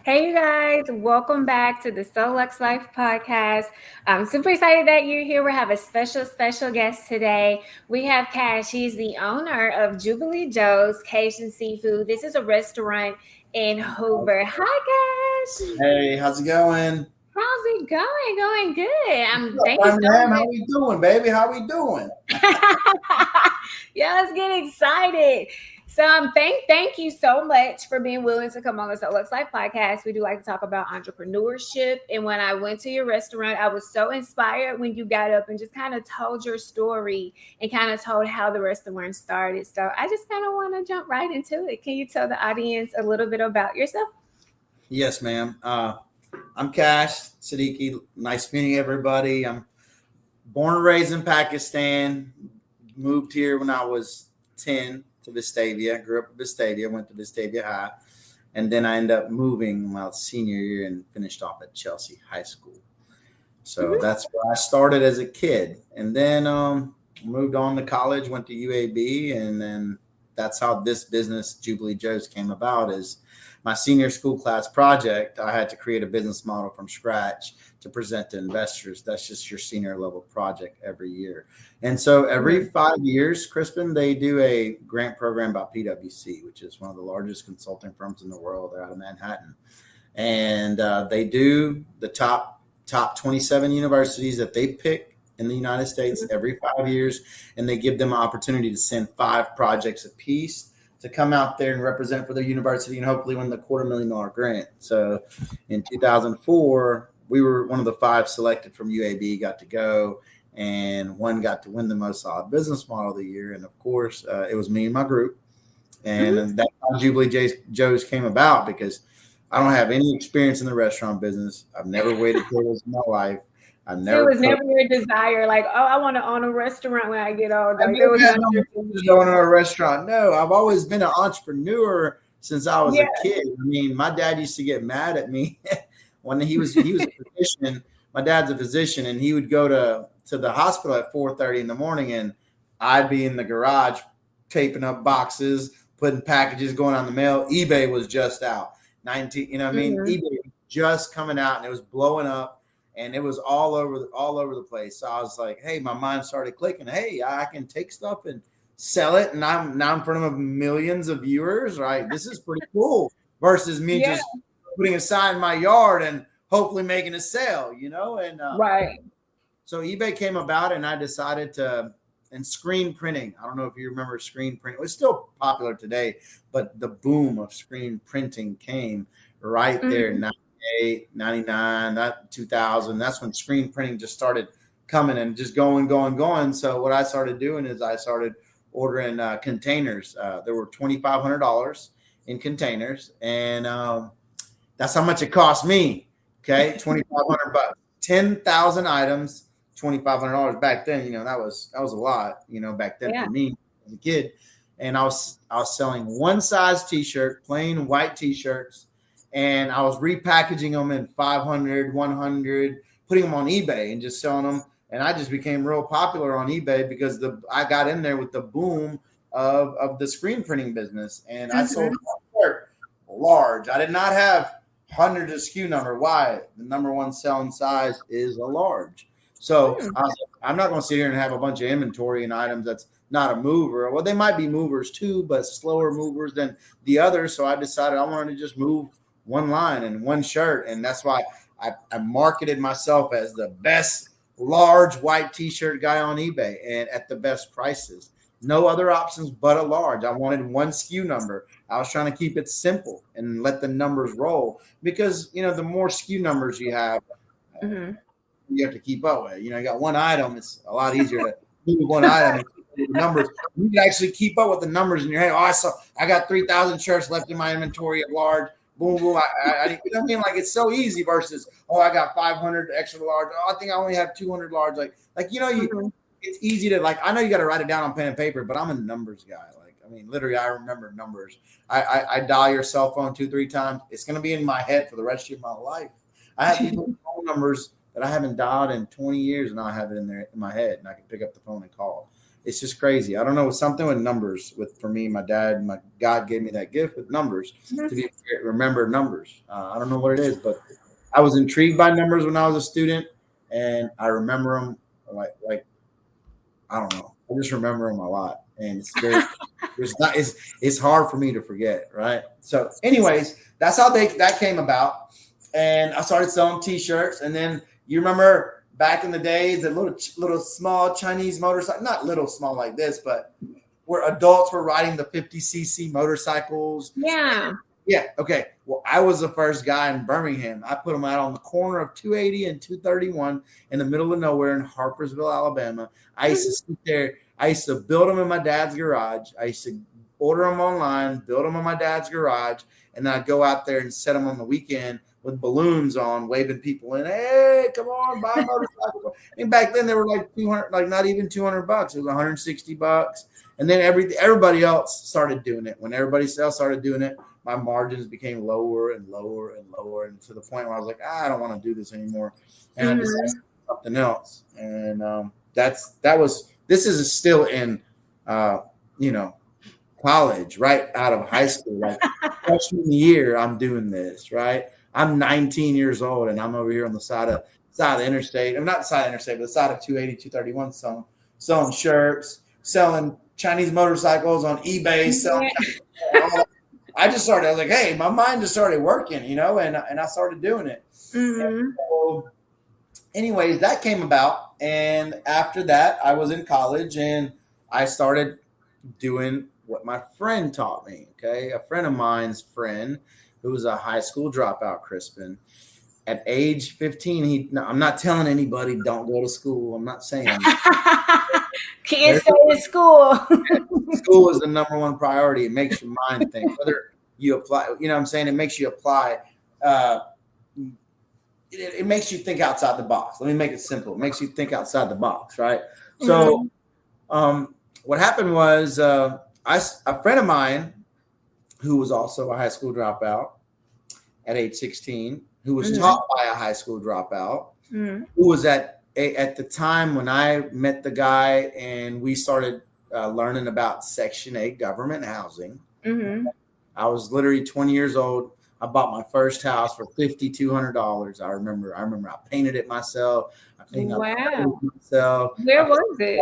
Hey, you guys, welcome back to the Lux Life Podcast. I'm super excited that you're here. We have a special guest today. We have Kash. He's the owner of Jubilee Joe's Cajun Seafood. This is a restaurant in Hoover. Hi, Kash. Hey, how's it going? How's it going? Going good. What's Thank you up, so Birmingham? much. How we doing, baby? How we doing? Yeah, let's get excited. So thank you so much for being willing to come on the Lux Life podcast. We do like to talk about entrepreneurship. And when I went to your restaurant, I was so inspired when you got up and just kind of told your story and kind of told how the restaurant started. So I just kind of want to jump right into it. Can you tell the audience a little bit about yourself? Yes, ma'am. I'm Kash, Siddiqui. Nice meeting everybody. I'm born and raised in Pakistan. Moved here when I was 10 to Vestavia. Grew up in Vestavia. Went to Vestavia High. And then I ended up moving my senior year and finished off at Chelsea High School. So that's where I started as a kid. And then moved on to college, went to UAB. And then that's how this business, Jubilee Joe's, came about. Is my senior school class project, I had to create a business model from scratch to present to investors. That's just your senior level project every year. And so every 5 years, Crispin, they do a grant program by PwC, which is one of the largest consulting firms in the world. They're out of Manhattan. And they do the top 27 universities that they pick in the United States every 5 years. And they give them an opportunity to send 5 projects apiece to come out there and represent for their university and hopefully win the $250,000 grant. So in 2004, we were one of the 5 selected from UAB, got to go, and one got to win the most solid business model of the year. And of course, it was me and my group. And that's how Jubilee Joe's came about, because I don't have any experience in the restaurant business. I've never waited tables in my life. So it was never your desire, like, oh, I want to own a restaurant when I get older. Like, there was going to a restaurant. No, I've always been an entrepreneur since I was a kid. I mean, my dad used to get mad at me when he was a physician. My dad's a physician, and he would go to the hospital at 4:30 in the morning, and I'd be in the garage taping up boxes, putting packages going on the mail. eBay was just out. eBay was just coming out, and it was blowing up. And it was all over the place. So I was like, hey, my mind started clicking. Hey, I can take stuff and sell it. And now in front of millions of viewers, right? This is pretty cool versus me just putting a sign in my yard and hopefully making a sale, And right. So eBay came about, and I decided and screen printing. I don't know if you remember screen printing. It's still popular today, but the boom of screen printing came right there. 99, that 2000, that's when screen printing just started coming and just going. So what I started doing is I started ordering containers. There were $2,500 in containers, and that's how much it cost me. Okay, $2,500, 10,000 items, $2,500 back then. That was a lot. Back then for me as a kid, and I was selling one size T-shirt, plain white T-shirts. And I was repackaging them in 500, 100, putting them on eBay and just selling them. And I just became real popular on eBay because I got in there with the boom of the screen printing business. And I sold large. I did not have hundreds of SKU number. Why? The number one selling size is a large. So I'm not going to sit here and have a bunch of inventory and items that's not a mover. Well, they might be movers too, but slower movers than the others. So I decided I wanted to just move one line and one shirt. And that's why I marketed myself as the best large white T-shirt guy on eBay and at the best prices. No other options but a large. I wanted one SKU number. I was trying to keep it simple and let the numbers roll because, the more SKU numbers you have, you have to keep up with. You got one item. It's a lot easier to move one item and keep the numbers. You can actually keep up with the numbers in your head. Oh, I got 3,000 shirts left in my inventory of large. Boom, boom. I Like it's so easy versus, I got 500 extra large. I think I only have 200 large. It's easy to I know you got to write it down on pen and paper, but I'm a numbers guy. Literally, I remember numbers. I dial your cell phone 2-3 times. It's going to be in my head for the rest of my life. I have people's phone numbers that I haven't dialed in 20 years, and I have it in my head, and I can pick up the phone and call. it's just crazy. I don't know, something with numbers. For me, my God gave me that gift with numbers to remember numbers. I don't know what it is, but I was intrigued by numbers when I was a student, and I remember them like I don't know. I just remember them a lot, and it's hard for me to forget, right? So, anyways, that's how that came about, and I started selling T-shirts, and then you remember back in the days, the little small Chinese motorcycle, not little small like this, but where adults were riding the 50cc motorcycles. Yeah. Yeah. Okay. Well, I was the first guy in Birmingham. I put them out on the corner of 280 and 231 in the middle of nowhere in Harpersville, Alabama. I used to sit there. I used to build them in my dad's garage. I used to order them online, build them in my dad's garage, and then I'd go out there and set them on the weekend with balloons on, waving people in. Hey, come on, buy a motorcycle. And back then they were like 200, like not even $200. It was $160. And then everybody else started doing it. When everybody else started doing it, my margins became lower and lower and lower, and to the point where I was like, I don't want to do this anymore, and I decided to do something else. And this is still in, college, right out of high school, like freshman year. I'm doing this, right? I'm 19 years old, and I'm over here on the side of the interstate. I'm not the side of the interstate, but the side of 280, 231, selling shirts, selling Chinese motorcycles on eBay, selling. I just started, I was like, hey, my mind just started working, and I started doing it. Mm-hmm. So anyways, that came about. And after that, I was in college and I started doing what my friend taught me. Okay. A friend of mine's friend who was a high school dropout, Crispin. At age 15, I'm not telling anybody don't go to school. I'm not saying kids stay in school. School is the number one priority. It makes your mind think. Whether you apply, you know what I'm saying? It makes you apply. It makes you think outside the box. Let me make it simple. It makes you think outside the box, right? So what happened was a friend of mine who was also a high school dropout at age 16, who was taught by a high school dropout, who was at the time when I met the guy and we started learning about Section 8 government housing. I was literally 20 years old. I bought my first house for $5,200. I remember I painted it myself. I painted it myself. Where was it?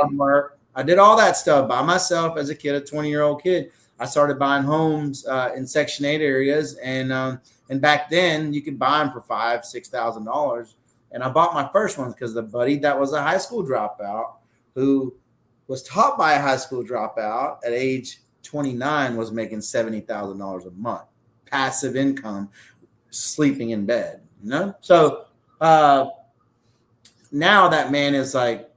I did all that stuff by myself as a kid, a 20-year-old kid. I started buying homes in Section 8 areas, and back then you could buy them for $5,000, $6,000. And I bought my first ones because the buddy that was a high school dropout, who was taught by a high school dropout at age 29, was making $70,000 a month, passive income, sleeping in bed. So now that man is like,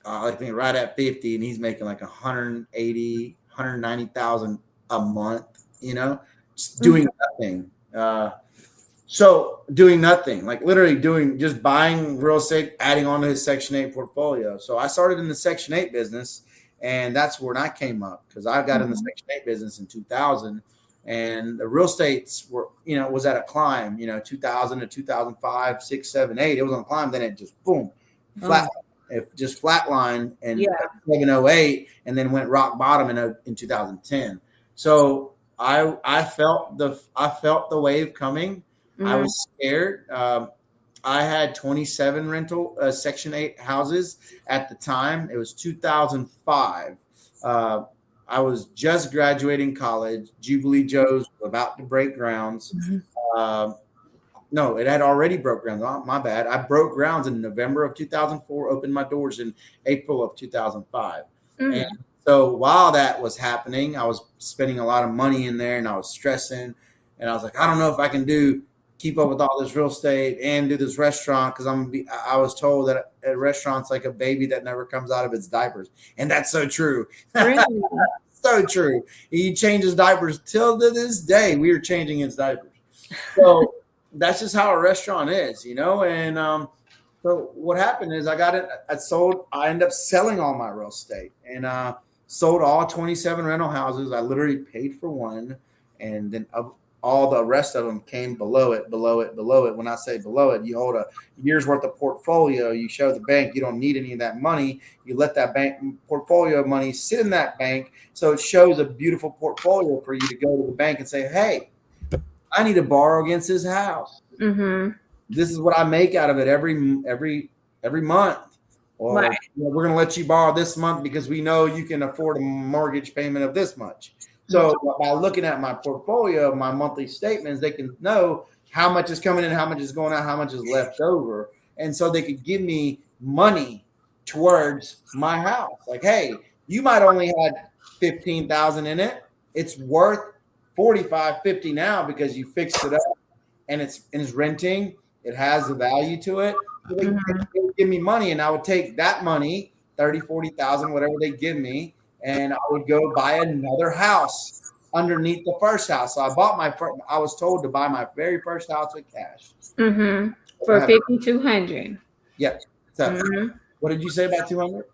I think right at 50, and he's making like 180, 190,000 a month, just doing nothing. So doing nothing, like literally just buying real estate, adding on to his Section 8 portfolio. So I started in the Section 8 business, and that's when I came up, because I got in the Section 8 business in 2000, and the real estates were, was at a climb, 2000 to 2005, 6, 7, 8. It was on a climb. Then it just boom, flat. It just flatlined and 708, and then went rock bottom in 2010. So I felt the wave coming. I was scared. I had 27 rental Section 8 houses at the time. It was 2005. I was just graduating college. Jubilee Joe's about to break grounds. No, it had already broke grounds. Oh, my bad. I broke grounds in November of 2004, opened my doors in April of 2005. And so while that was happening, I was spending a lot of money in there, and I was stressing. And I was like, I don't know if I can keep up with all this real estate and do this restaurant, because I was told that a restaurant's like a baby that never comes out of its diapers. And that's so true. Really? So true. He changes diapers till to this day. We are changing his diapers. So that's just how a restaurant is, and so what happened is I ended up selling all my real estate, and sold all 27 rental houses. I literally paid for one, and then all the rest of them came below it. When I say below it, you hold a year's worth of portfolio. You show the bank you don't need any of that money. You let that bank portfolio money sit in that bank. So it shows a beautiful portfolio for you to go to the bank and say, hey, I need to borrow against this house. Mm-hmm. This is what I make out of it every month. Or Right. we're going to let you borrow this month because we know you can afford a mortgage payment of this much. So by looking at my portfolio, my monthly statements, they can know how much is coming in, how much is going out, how much is left over. And so they could give me money towards my house. Like, hey, you might only had 15,000 in it. It's worth 45, 50 now because you fixed it up and it's renting. It has the value to it. So they would give me money, and I would take that money, 30, 40,000, whatever they give me, and I would go buy another house underneath the first house. So I was told to buy my very first house with cash. Mm-hmm. For $5,200. Yep. So what did you say about 200?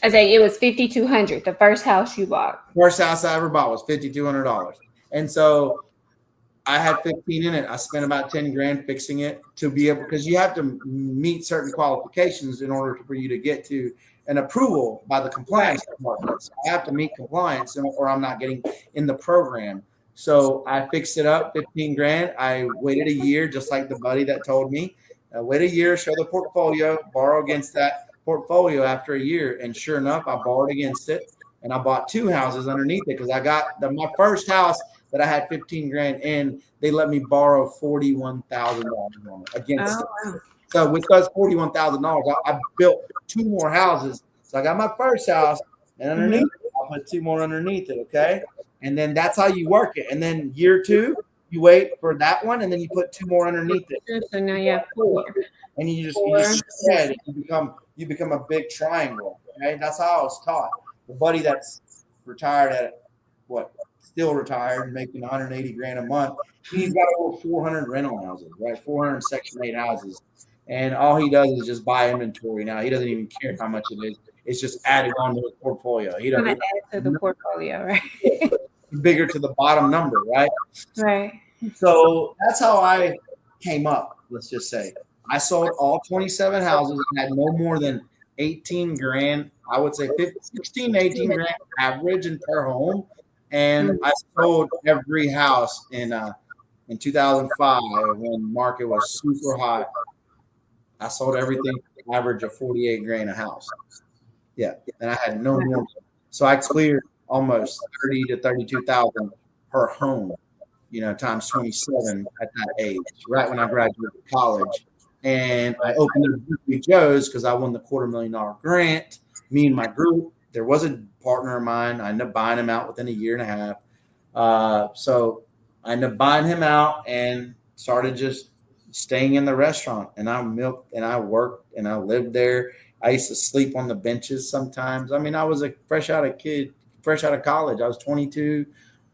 I say it was $5,200. The first house you bought. First house I ever bought was $5,200, and so I had 15 in it. I spent about 10 grand fixing it to be able, because you have to meet certain qualifications in order for you to get to an approval by the compliance department. So I have to meet compliance or I'm not getting in the program. So I fixed it up, 15 grand. I waited a year, just like the buddy that told me. Wait a year, show the portfolio, borrow against that portfolio after a year. And sure enough, I borrowed against it. And I bought two houses underneath it because I got my first house that I had 15 grand in, they let me borrow $41,000 on it against it. So with those $41,000, I built two more houses. So I got my first house, and underneath it, I put two more underneath it, okay? And then that's how you work it. And then year two, you wait for that one, and then you put two more underneath it. So now you have four. And you just spread it. You become a big triangle, okay? That's how I was taught. The buddy that's retired at still retired, making 180 grand a month. He's got over 400 rental houses, right? 400 Section 8 houses. And all he does is just buy inventory now. He doesn't even care how much it is. It's just added on to his portfolio. He doesn't add to the portfolio, right? Bigger to the bottom number, right? Right. So that's how I came up, let's just say. I sold all 27 houses and had no more than 18 grand. I would say 16 to 18 grand average in per home. And I sold every house in 2005 when market was super hot. I sold everything average of 48 grand a house. Yeah, and I had no more. So I cleared almost 30 to 32,000 per home, times 27 at that age, right when I graduated college. And I opened the Jubilee Joe's because I won the $250,000 grant. Me and my group. There was a partner of mine. I ended up buying him out within a year and a half. So I ended up buying him out and started just staying in the restaurant. And I milked and I worked and I lived there. I used to sleep on the benches sometimes. I mean, I was fresh out of college. I was 22.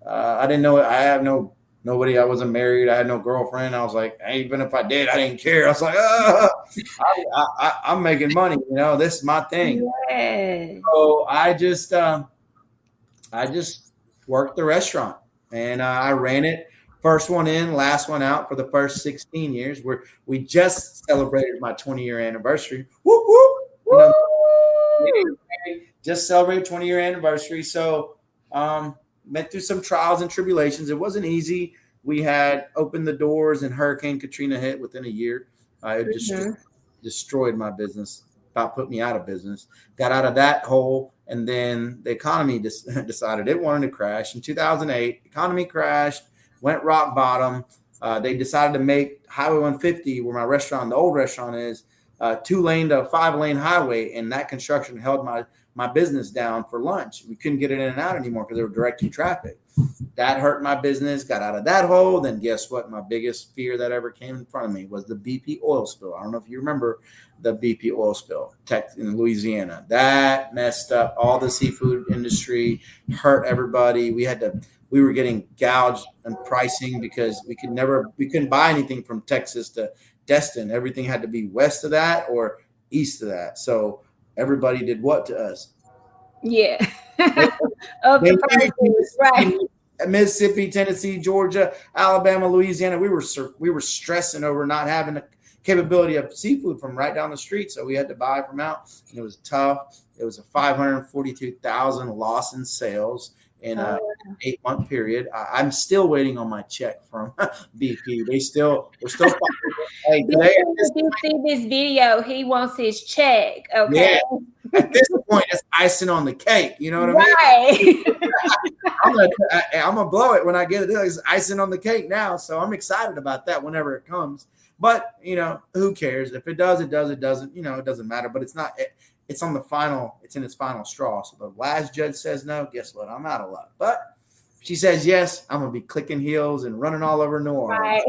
I didn't know. I have nobody. I wasn't married. I had no girlfriend. I was like, even if I did, I didn't care. I was like, I'm making money. This is my thing. Yes. So I just worked the restaurant and I ran it. First one in, last one out for the first 16 years. We just celebrated my 20-year anniversary. Whoop, whoop. Just celebrated 20-year anniversary. So went through some trials and tribulations. It wasn't easy. We had opened the doors and Hurricane Katrina hit within a year. It destroyed my business, about put me out of business. Got out of that hole, and then the economy decided it wanted to crash. In 2008, economy crashed, went rock bottom. They decided to make Highway 150, where my restaurant, the old restaurant is, 2-lane to 5-lane highway, and that construction held my business down for lunch. We couldn't get it in and out anymore because they were directing traffic. That hurt my business, got out of that hole. Then guess what? My biggest fear that ever came in front of me was the BP oil spill. I don't know if you remember the BP oil spill in Louisiana. That messed up all the seafood industry, hurt everybody. We were getting gouged on pricing because we couldn't buy anything from Texas to Destin. Everything had to be west of that or east of that. So everybody did what to us? Yeah. Of the prices, right. Mississippi, Tennessee, Georgia, Alabama, Louisiana. We were stressing over not having the capability of seafood from right down the street, so we had to buy from out, and it was tough. It was a 542,000 loss in sales in a 8-month period. I'm still waiting on my check from BP. We're still hey, today, if you see this video, he wants his check. Okay. Yeah. At this point, it's icing on the cake. You know what I mean? I'm gonna blow it when I get it. It's icing on the cake now, so I'm excited about that whenever it comes. But who cares? If it does, it does. It doesn't. It doesn't matter. But it's not. It's on the final. It's in its final straw. So the last judge says no. Guess what? I'm out of luck. But if she says yes, I'm gonna be clicking heels and running all over New Orleans. Right.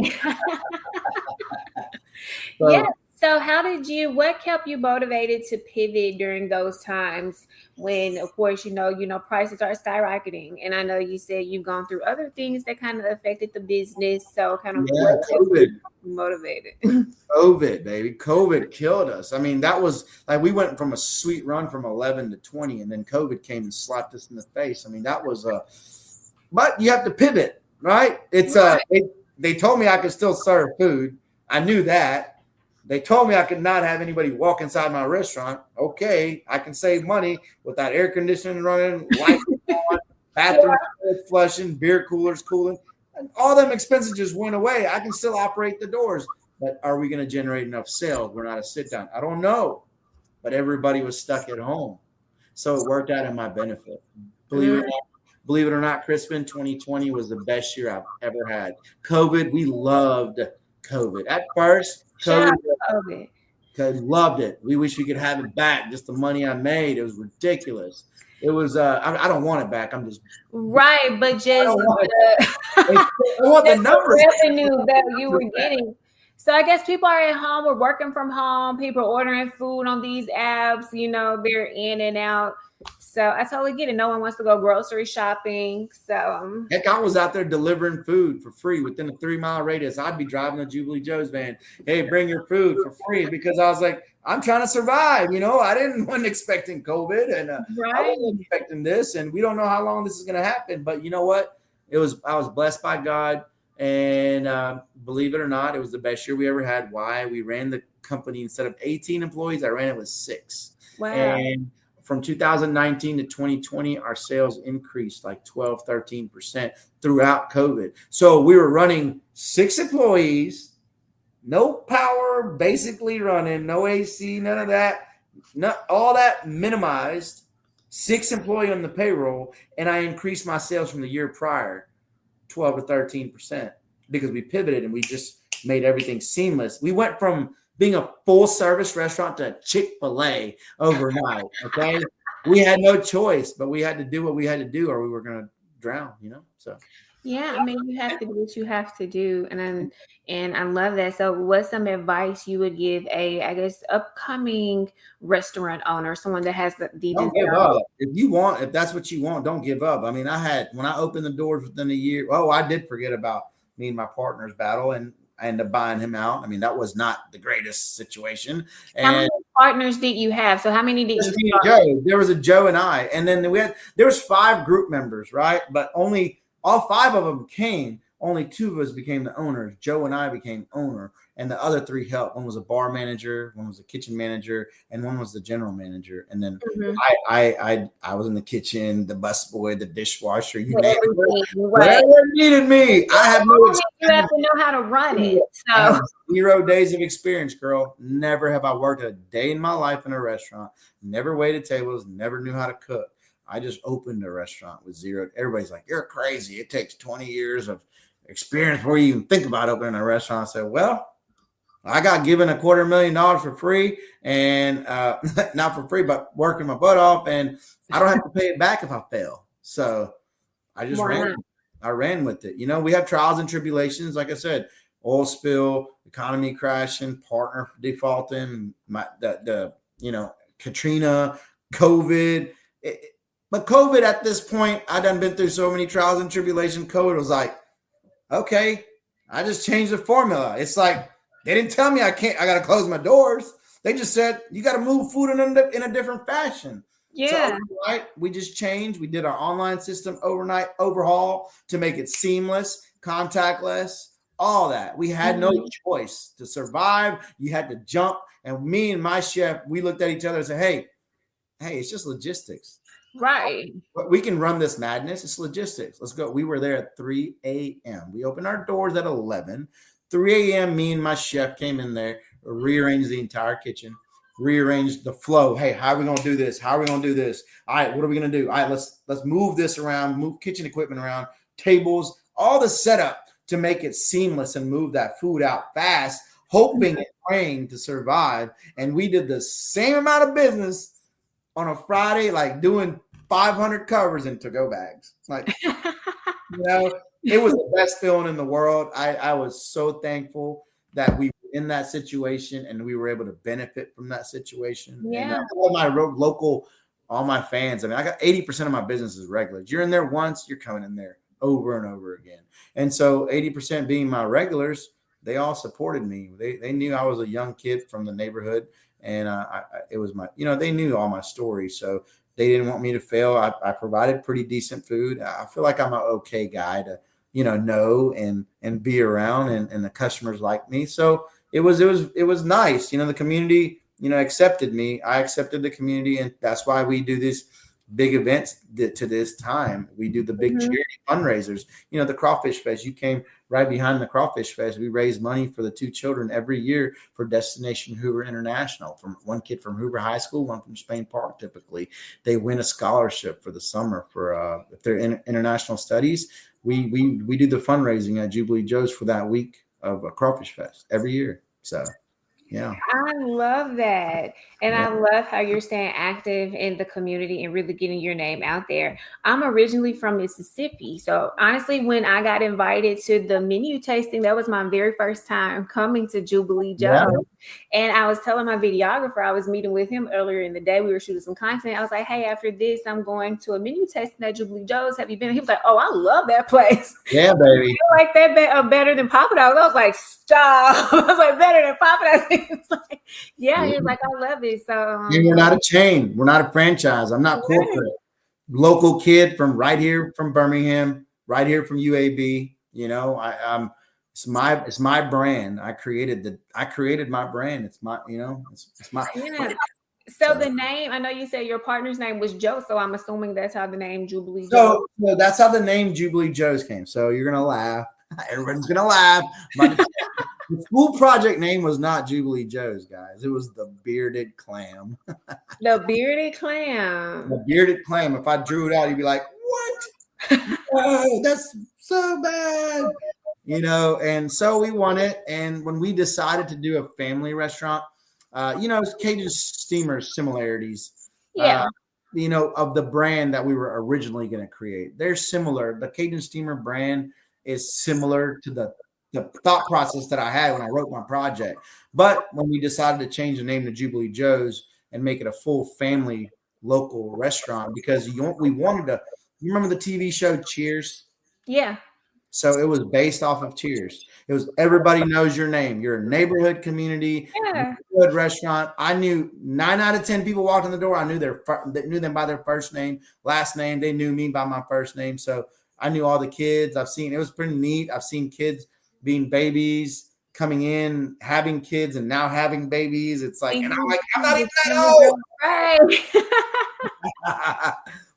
Yeah. So what kept you motivated to pivot during those times when, of course, prices are skyrocketing? And I know you said you've gone through other things that kind of affected the business. So kind of what COVID. Motivated. COVID, baby. COVID killed us. I mean, that was like we went from a sweet run from 11 to 20, and then COVID came and slapped us in the face. I mean, that was but you have to pivot, right? It's they told me I could still serve food. I knew that. They told me I could not have anybody walk inside my restaurant. Okay, I can save money without air conditioning running, lights on, bathroom flushing, beer coolers cooling. And all them expenses just went away. I can still operate the doors. But are we going to generate enough sales? We're not a sit down. I don't know. But everybody was stuck at home. So it worked out in my benefit. Believe it or not, Crispin, 2020 was the best year I've ever had. COVID, we loved COVID. At first, COVID. Loved it. We wish we could have it back. Just the money I made. It was ridiculous. It was I don't want it back. I'm just right, but just I want the numbers. Revenue that you were getting. So I guess people are at home, we're working from home, people are ordering food on these apps, they're in and out. So I totally get it. No one wants to go grocery shopping. So heck, I was out there delivering food for free within a 3-mile radius. I'd be driving the Jubilee Joe's van. Hey, bring your food for free, because I was like, I'm trying to survive. I wasn't expecting COVID, and I wasn't expecting this, and we don't know how long this is going to happen. But you know what? I was blessed by God, and believe it or not, it was the best year we ever had. Why? We ran the company instead of 18 employees, I ran it with 6. Wow. And from 2019 to 2020, our sales increased like 12, 13% throughout COVID. So we were running 6 employees, no power, basically running, no AC, none of that, all that minimized, 6 employees on the payroll, and I increased my sales from the year prior 12 to 13% because we pivoted and we just made everything seamless. We went from being a full service restaurant to Chick-fil-A overnight. Okay. We had no choice, but we had to do what we had to do or we were going to drown, so. Yeah. I mean, you have to do what you have to do. And I love that. So what's some advice you would give upcoming restaurant owner, someone that has the don't give up. If that's what you want, don't give up. I mean, when I opened the doors within a year, I did forget about me and my partner's battle, and I ended up buying him out. I mean, that was not the greatest situation. How many partners did you have? So how many did you start? Joe. There was a Joe and I, and then there was 5 group members, right? But all 5 of them came. Only 2 of us became the owners. Joe and I became owner, and the other 3 helped. One was a bar manager, one was a kitchen manager, and one was the general manager. And then I was in the kitchen, the busboy, the dishwasher, whatever needed me. I have no experience. You have to know how to run it. So 0 days of experience, girl. Never have I worked a day in my life in a restaurant. Never waited tables. Never knew how to cook. I just opened a restaurant with 0. Everybody's like, you're crazy. It takes 20 years of experience before you even think about opening a restaurant. I said, well, I got given $250,000 for free, and not for free, but working my butt off, and I don't have to pay it back if I fail. So I just ran with it. We have trials and tribulations. Like I said, oil spill, economy crashing, partner defaulting, Katrina, COVID. But COVID at this point, I done been through so many trials and tribulations. COVID was like, okay, I just changed the formula. It's like, they didn't tell me I got to close my doors. They just said, you got to move food in a different fashion. Yeah. So overnight, we just changed. We did our online system overnight overhaul to make it seamless, contactless, all that. We had no choice to survive. You had to jump. And me and my chef, we looked at each other and said, hey, it's just logistics. Right. But we can run this madness. It's logistics. Let's go. We were there at 3 a.m. We opened our doors at 11. 3 a.m. Me and my chef came in there, rearranged the entire kitchen, rearranged the flow. Hey, how are we gonna do this? How are we gonna do this? All right, what are we gonna do? All right, let's move this around, move kitchen equipment around, tables, all the setup to make it seamless and move that food out fast, hoping and praying to survive. And we did the same amount of business on a Friday, like doing 500 covers in to-go bags. Like, it was the best feeling in the world. I was so thankful that we were in that situation and we were able to benefit from that situation. Yeah. And all my fans, I mean, I got 80% of my business is regulars. You're in there once, you're coming in there over and over again. And so 80% being my regulars, they all supported me. They knew I was a young kid from the neighborhood, and it was my, they knew all my stories. So they didn't want me to fail. I provided pretty decent food. I feel like I'm an okay guy to, know and be around, and the customers like me. So it was nice. The community, accepted me. I accepted the community, and that's why we do these big events to this time. We do the big charity fundraisers. The Crawfish Fest. You came right behind the Crawfish Fest. We raise money for the 2 children every year for Destination Hoover International. From one kid from Hoover High School, one from Spain Park. Typically, they win a scholarship for the summer for if they're in international studies. We do the fundraising at Jubilee Joe's for that week of a Crawfish Fest every year. So. Yeah. I love that. And I love how you're staying active in the community and really getting your name out there. I'm originally from Mississippi. So honestly, when I got invited to the menu tasting, that was my very first time coming to Jubilee Joe. Yeah. And I was telling my videographer, I was meeting with him earlier in the day. We were shooting some content. I was like, hey, after this, I'm going to a menu tasting at Jubilee Joe's. Have you been? He was like, oh, I love that place. Yeah, baby. I like that better than Papa Dogs. I was like, stop. I was like, better than Papa Dogs. He was like, he was like, I love it. So we're not a chain. We're not a franchise. I'm not corporate. Local kid from right here from Birmingham, right here from UAB. It's my brand. I created my brand. It's my, it's my. Yeah. So the name, I know you said your partner's name was Joe, so I'm assuming that's how the name Jubilee Joe. So that's how the name Jubilee Joe's came. So you're gonna laugh. Everyone's gonna laugh. The school project name was not Jubilee Joe's, guys. It was the Bearded Clam. The Bearded Clam. The Bearded Clam. If I drew it out, you'd be like, what? Oh, that's so bad. And so we won it. And when we decided to do a family restaurant, Cajun Steamer similarities, of the brand that we were originally going to create. They're similar. The Cajun Steamer brand is similar to the thought process that I had when I wrote my project. But when we decided to change the name to Jubilee Joe's and make it a full family local restaurant, because we wanted to, you remember the TV show Cheers? Yeah. So it was based off of Cheers. It was everybody knows your name. You're a neighborhood community, neighborhood restaurant. I knew 9 out of 10 people walked in the door. I knew knew them by their first name, last name. They knew me by my first name. So I knew all the kids. it was pretty neat. I've seen kids being babies, coming in, having kids, and now having babies. It's like, and I'm like, I'm not even that old. Right.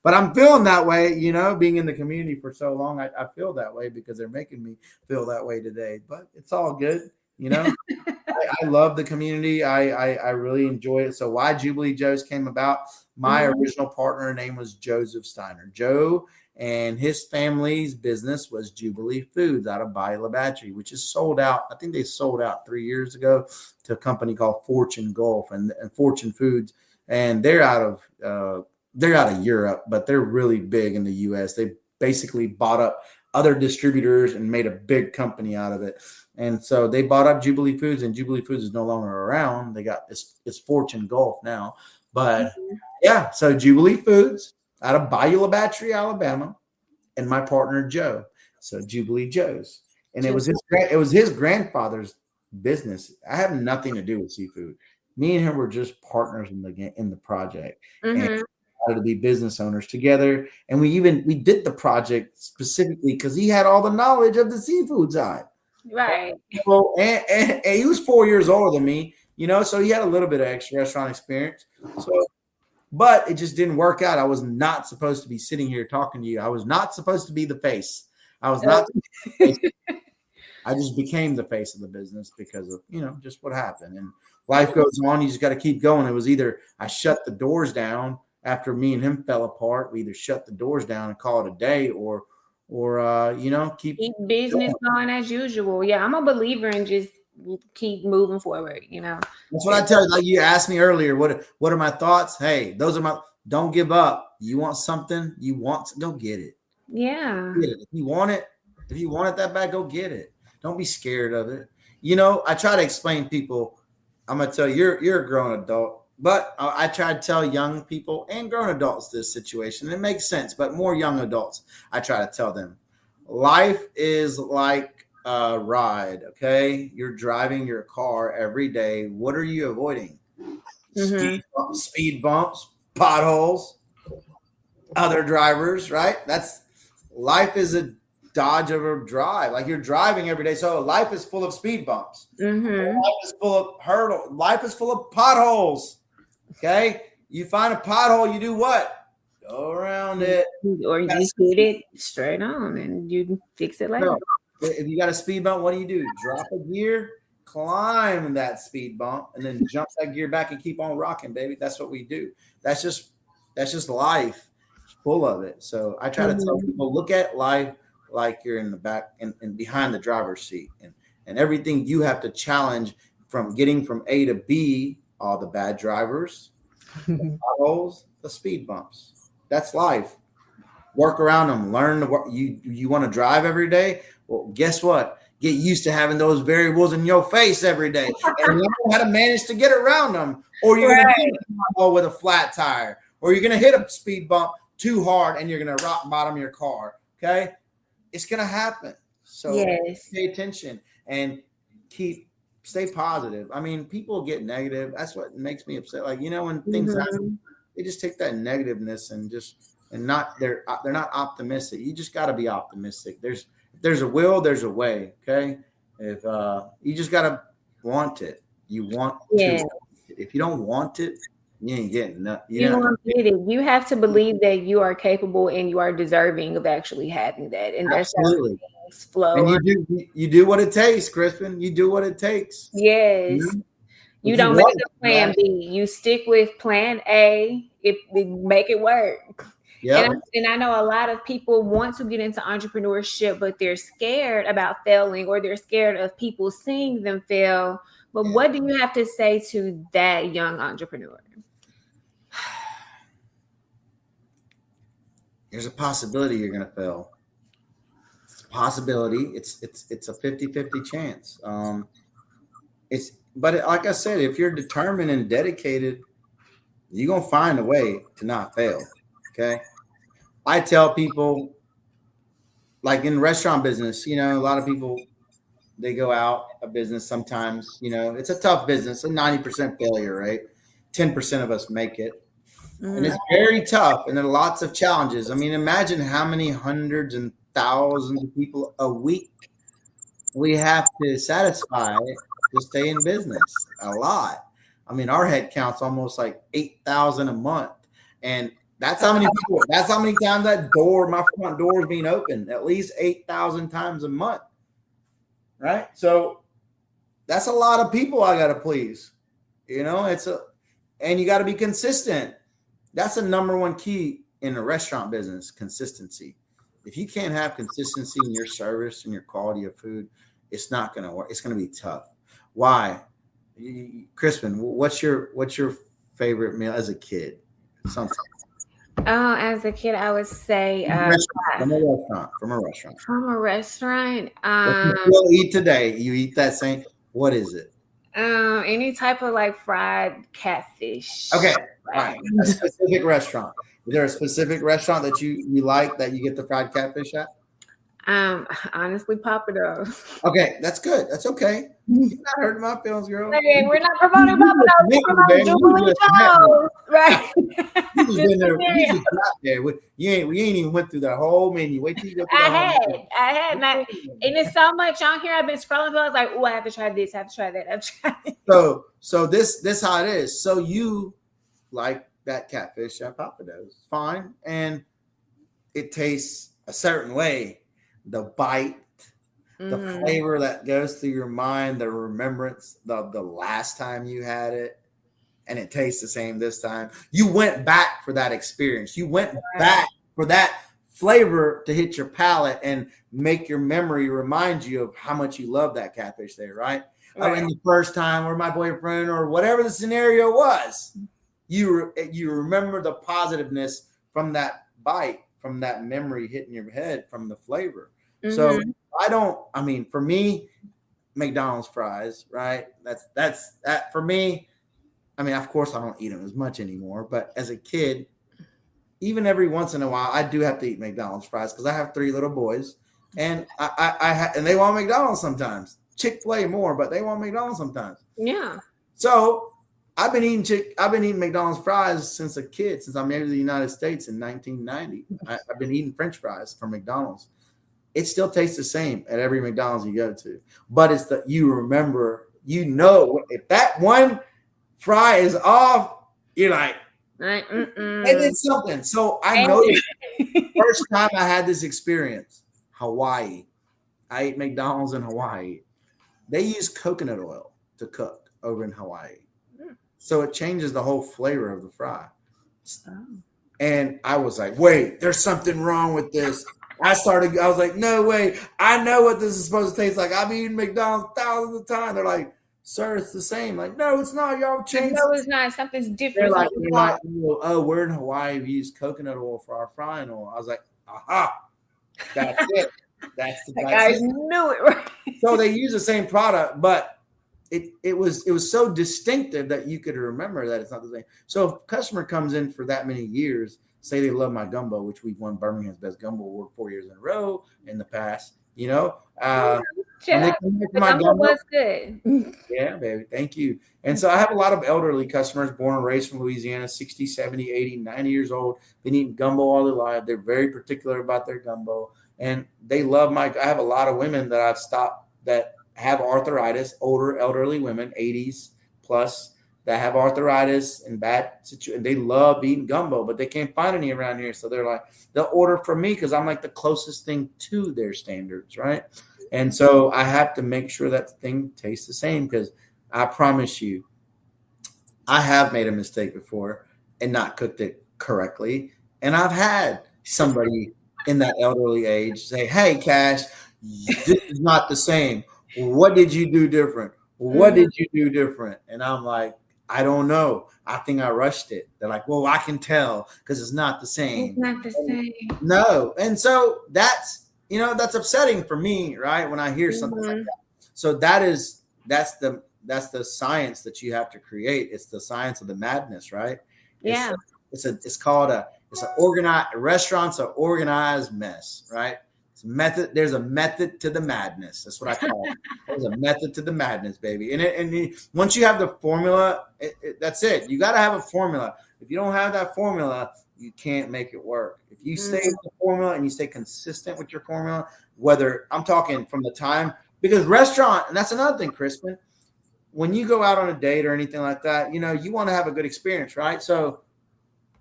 But I'm feeling that way, being in the community for so long. I feel that way because they're making me feel that way today. But it's all good, I love the community. I really enjoy it. So why Jubilee Joe's came about, my original partner name was Joseph Steiner. Joe and his family's business was Jubilee Foods out of Bayou La Battery, which is sold out. I think they sold out 3 years ago to a company called Fortune Gulf and Fortune Foods. And they're out of Europe, but they're really big in the US. They basically bought up other distributors and made a big company out of it. And so they bought up Jubilee Foods, and Jubilee Foods is no longer around. They got it's Fortune Gulf now. But so Jubilee Foods out of Bayou La Battery, Alabama, and my partner Joe. So Jubilee Joe's. And it was his grandfather's business. I have nothing to do with seafood. Me and him were just partners in the project. And to be business owners together. And we did the project specifically because he had all the knowledge of the seafood side. Right. Well, and he was 4 years older than me, so he had a little bit of extra restaurant experience. So, but it just didn't work out. I was not supposed to be sitting here talking to you. I was not supposed to be the face. I was not. I just became the face of the business because of, just what happened. And life goes on. You just got to keep going. It was either I shut the doors down after me and him fell apart. We either shut the doors down and call it a day or keep business going as usual. Yeah, I'm a believer in just keep moving forward. That's what I tell you. Like you asked me earlier, what are my thoughts? Hey, don't give up. You want something, go get it. Yeah. Get it. If you want it that bad, go get it. Don't be scared of it. I try to explain people. I'm gonna tell you, you're a grown adult, but I try to tell young people and grown adults this situation. It makes sense, but more young adults, I try to tell them, life is like a ride. Okay, you're driving your car every day. What are you avoiding? Speed bumps, potholes, other drivers. Right? Life is a dodge of a drive. Like you're driving every day. So life is full of speed bumps. Mm-hmm. Life is full of hurdles. Life is full of potholes. Okay. You find a pothole, you do what? Go around it. Or you just hit it straight on and you fix it later. No. If you got a speed bump, what do? Drop a gear, climb that speed bump, and then jump that gear back and keep on rocking, baby. That's what we do. That's just life. It's full of it. So I try to tell people, look at life like you're in the back and behind the driver's seat, and everything you have to challenge from getting from A to B, all the bad drivers, the potholes, the speed bumps. That's life. Work around them. Learn to work. You want to drive every day? Well, guess what? Get used to having those variables in your face every day, and learn how to manage to get around them. Or you're going to hit a pothole with a flat tire, or you're going to hit a speed bump too hard, and you're going to rock bottom your car. Okay. It's going to happen. So pay attention and stay positive. I mean, people get negative. That's what makes me upset. Like, when things happen, they just take that negativeness and they're not optimistic. You just got to be optimistic. If there's a will, there's a way. Okay. If you just got to want it. You want to. If you don't want it, you ain't getting nothing. You have to believe that you are capable and you are deserving of actually having that. And that's absolutely how things flow. And you do what it takes, Crispin. You do what it takes. Yes. You don't make a plan B. You stick with plan A. Make it work. Yeah. And I know a lot of people want to get into entrepreneurship, but they're scared about failing, or they're scared of people seeing them fail. But what do you have to say to that young entrepreneur? There's a possibility you're going to fail. It's a possibility. It's a 50-50 chance. But like I said, if you're determined and dedicated, you're going to find a way to not fail. Okay. I tell people, like in restaurant business, a lot of people, they go out of business sometimes, it's a tough business, a 90% failure, right? 10% of us make it. And it's very tough, and there are lots of challenges. I mean, imagine how many hundreds and thousands of people a week we have to satisfy to stay in business. A lot. I mean, our head count's almost like 8,000 a month, and that's how many people. That's how many times my front door is being opened. At least 8,000 times a month, right? So that's a lot of people I got to please. And you got to be consistent. That's the number one key in the restaurant business, consistency. If you can't have consistency in your service and your quality of food, it's not going to work. It's going to be tough. Why? Crispin, what's your favorite meal as a kid? Something. Oh, as a kid, I would say from a restaurant. From a restaurant. You'll eat today. You eat that same. What is it? Any type of like fried catfish. Okay. Right. A specific restaurant. Is there a specific restaurant that you like that you get the fried catfish at? Honestly, Papa Do's. Okay, that's good. That's okay. You're not hurting my feelings, girl. Hey, we're not promoting Papa Do's. We're promoting Jubilee Joe. Right. You just been there. You just got there. We ain't even went through that whole menu. Wait till you go through that whole menu. I had. And it's so much on here. I've been scrolling through. I was like, oh, I have to try this. I have to try that. I have to try it. So this how it is. So you like that catfish at Papa Do's. Fine. And it tastes a certain way. The bite, the flavor that goes through your mind, the remembrance, the last time you had it, and it tastes the same this time. You went back for that experience. You went back for that flavor to hit your palate and make your memory remind you of how much you love that catfish there, right? Or in the first time, or my boyfriend, or whatever the scenario was, you remember the positiveness from that bite, from that memory hitting your head, from the flavor. So for me, McDonald's fries, right? That's that for me. I mean, of course I don't eat them as much anymore, but as a kid, even every once in a while, I do have to eat McDonald's fries because I have 3 little boys, and and they want McDonald's sometimes. Chick-fil-A more, but they want McDonald's sometimes. Yeah. So I've been eating McDonald's fries since a kid, since I moved to the United States in 1990. I've been eating French fries from McDonald's. It still tastes the same at every McDonald's you go to, but it's that you remember, if that one fry is off, you're like, and it's something. So I noticed first time I had this experience, Hawaii. I ate McDonald's in Hawaii. They use coconut oil to cook over in Hawaii. So it changes the whole flavor of the fry. And I was like, wait, there's something wrong with this. I was like, no way. I know what this is supposed to taste like. I've eaten McDonald's thousands of times. They're like, sir, it's the same. Like, no, it's not. Y'all changed. No, it's not. Something's different. They're like, oh, we're in Hawaii. We use coconut oil for our frying oil. I was like, aha, that's it. I knew it, right? So they use the same product, but it was so distinctive that you could remember that it's not the same. So if a customer comes in for that many years, say they love my gumbo, which we've won Birmingham's Best Gumbo Award 4 years in a row in the past, the gumbo was good. Yeah, baby. Thank you. And so I have a lot of elderly customers born and raised from Louisiana, 60, 70, 80, 90 years old. Been eating gumbo all their life. They're very particular about their gumbo. And they love I have a lot of women that I've stopped that have arthritis, older elderly women, 80s plus, that have arthritis and bad situation. They love eating gumbo, but they can't find any around here. So they're like, they'll order from me because I'm like the closest thing to their standards, right? And so I have to make sure that thing tastes the same, because I promise you, I have made a mistake before and not cooked it correctly. And I've had somebody in that elderly age say, hey, Kash, this is not the same. What did you do different? What did you do different? And I'm like, I don't know. I think I rushed it. They're like, well, I can tell because it's not the same. It's not the same. No. And so that's upsetting for me, right? When I hear something like that. So that's the science that you have to create. It's the science of the madness, right? Yeah. Restaurant's an organized mess, right? There's a method to the madness. That's what I call it. There's a method to the madness, baby. And once you have the formula, that's it. You got to have a formula. If you don't have that formula, you can't make it work. If you stay with the formula and you stay consistent with your formula, whether I'm talking from the time, because restaurant, and that's another thing, Crispin, when you go out on a date or anything like that, you want to have a good experience, right? So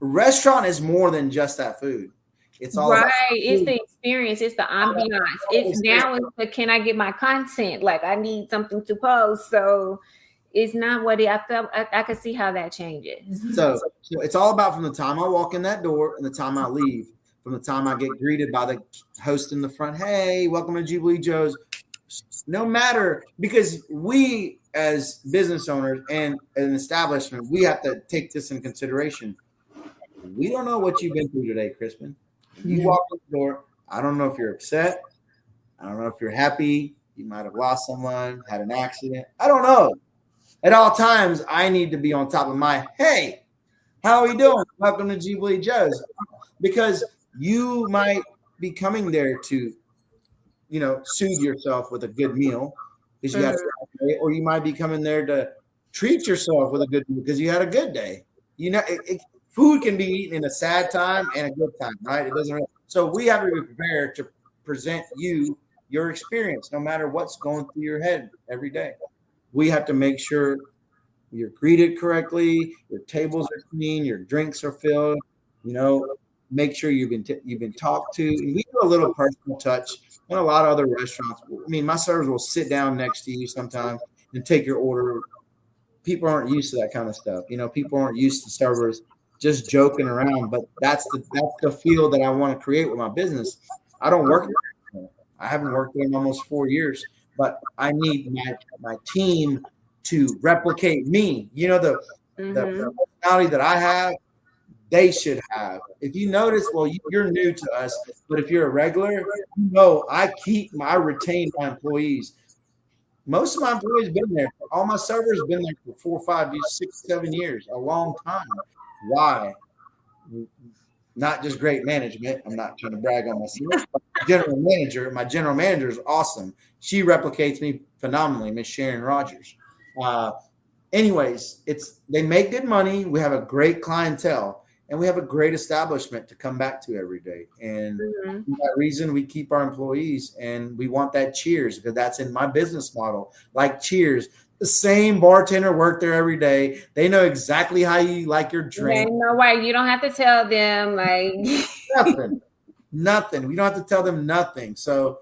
restaurant is more than just that food. It's all right. It's the experience. It's the ambiance. It's can I get my content? Like I need something to post. So it's not what I felt. I can see how that changes. So it's all about from the time I walk in that door and the time I leave, from the time I get greeted by the host in the front. Hey, welcome to Jubilee Joe's. No matter, because we as business owners and an establishment, we have to take this in consideration. We don't know what you've been through today, Crispin. You walk in the door. I don't know if you're upset. I don't know if you're happy. You might have lost someone, had an accident. I don't know. At all times, I need to be on top of my, hey, how are you doing? Welcome to Jubilee Joe's. Because you might be coming there to soothe yourself with a good meal because you had a bad day, or you might be coming there to treat yourself with a good meal because you had a good day. Food can be eaten in a sad time and a good time, right? It doesn't really, so we have to be prepared to present you your experience, no matter what's going through your head every day. We have to make sure you're greeted correctly, your tables are clean, your drinks are filled, make sure you've been talked to. And we do a little personal touch in a lot of other restaurants. I mean, my servers will sit down next to you sometimes and take your order. People aren't used to that kind of stuff. People aren't used to servers just joking around, but that's the feel that I want to create with my business. I don't work there. I haven't worked there in almost 4 years, but I need my team to replicate me. The personality that I have, they should have. If you notice, well, you're new to us, but if you're a regular, I retain my employees. Most of my employees been there. All my servers been there for 4, 5 years, 6, 7 years, a long time. Why? Not just great management. I'm not trying to brag on myself. My general manager is awesome. She replicates me phenomenally, Miss Sharon Rogers. Anyways, they make good money. We have a great clientele, and we have a great establishment to come back to every day. And for that reason, we keep our employees, and we want that Cheers, because that's in my business model. Like Cheers, the same bartender work there every day. They know exactly how you like your drink. No way. You don't have to tell them nothing. We don't have to tell them nothing. So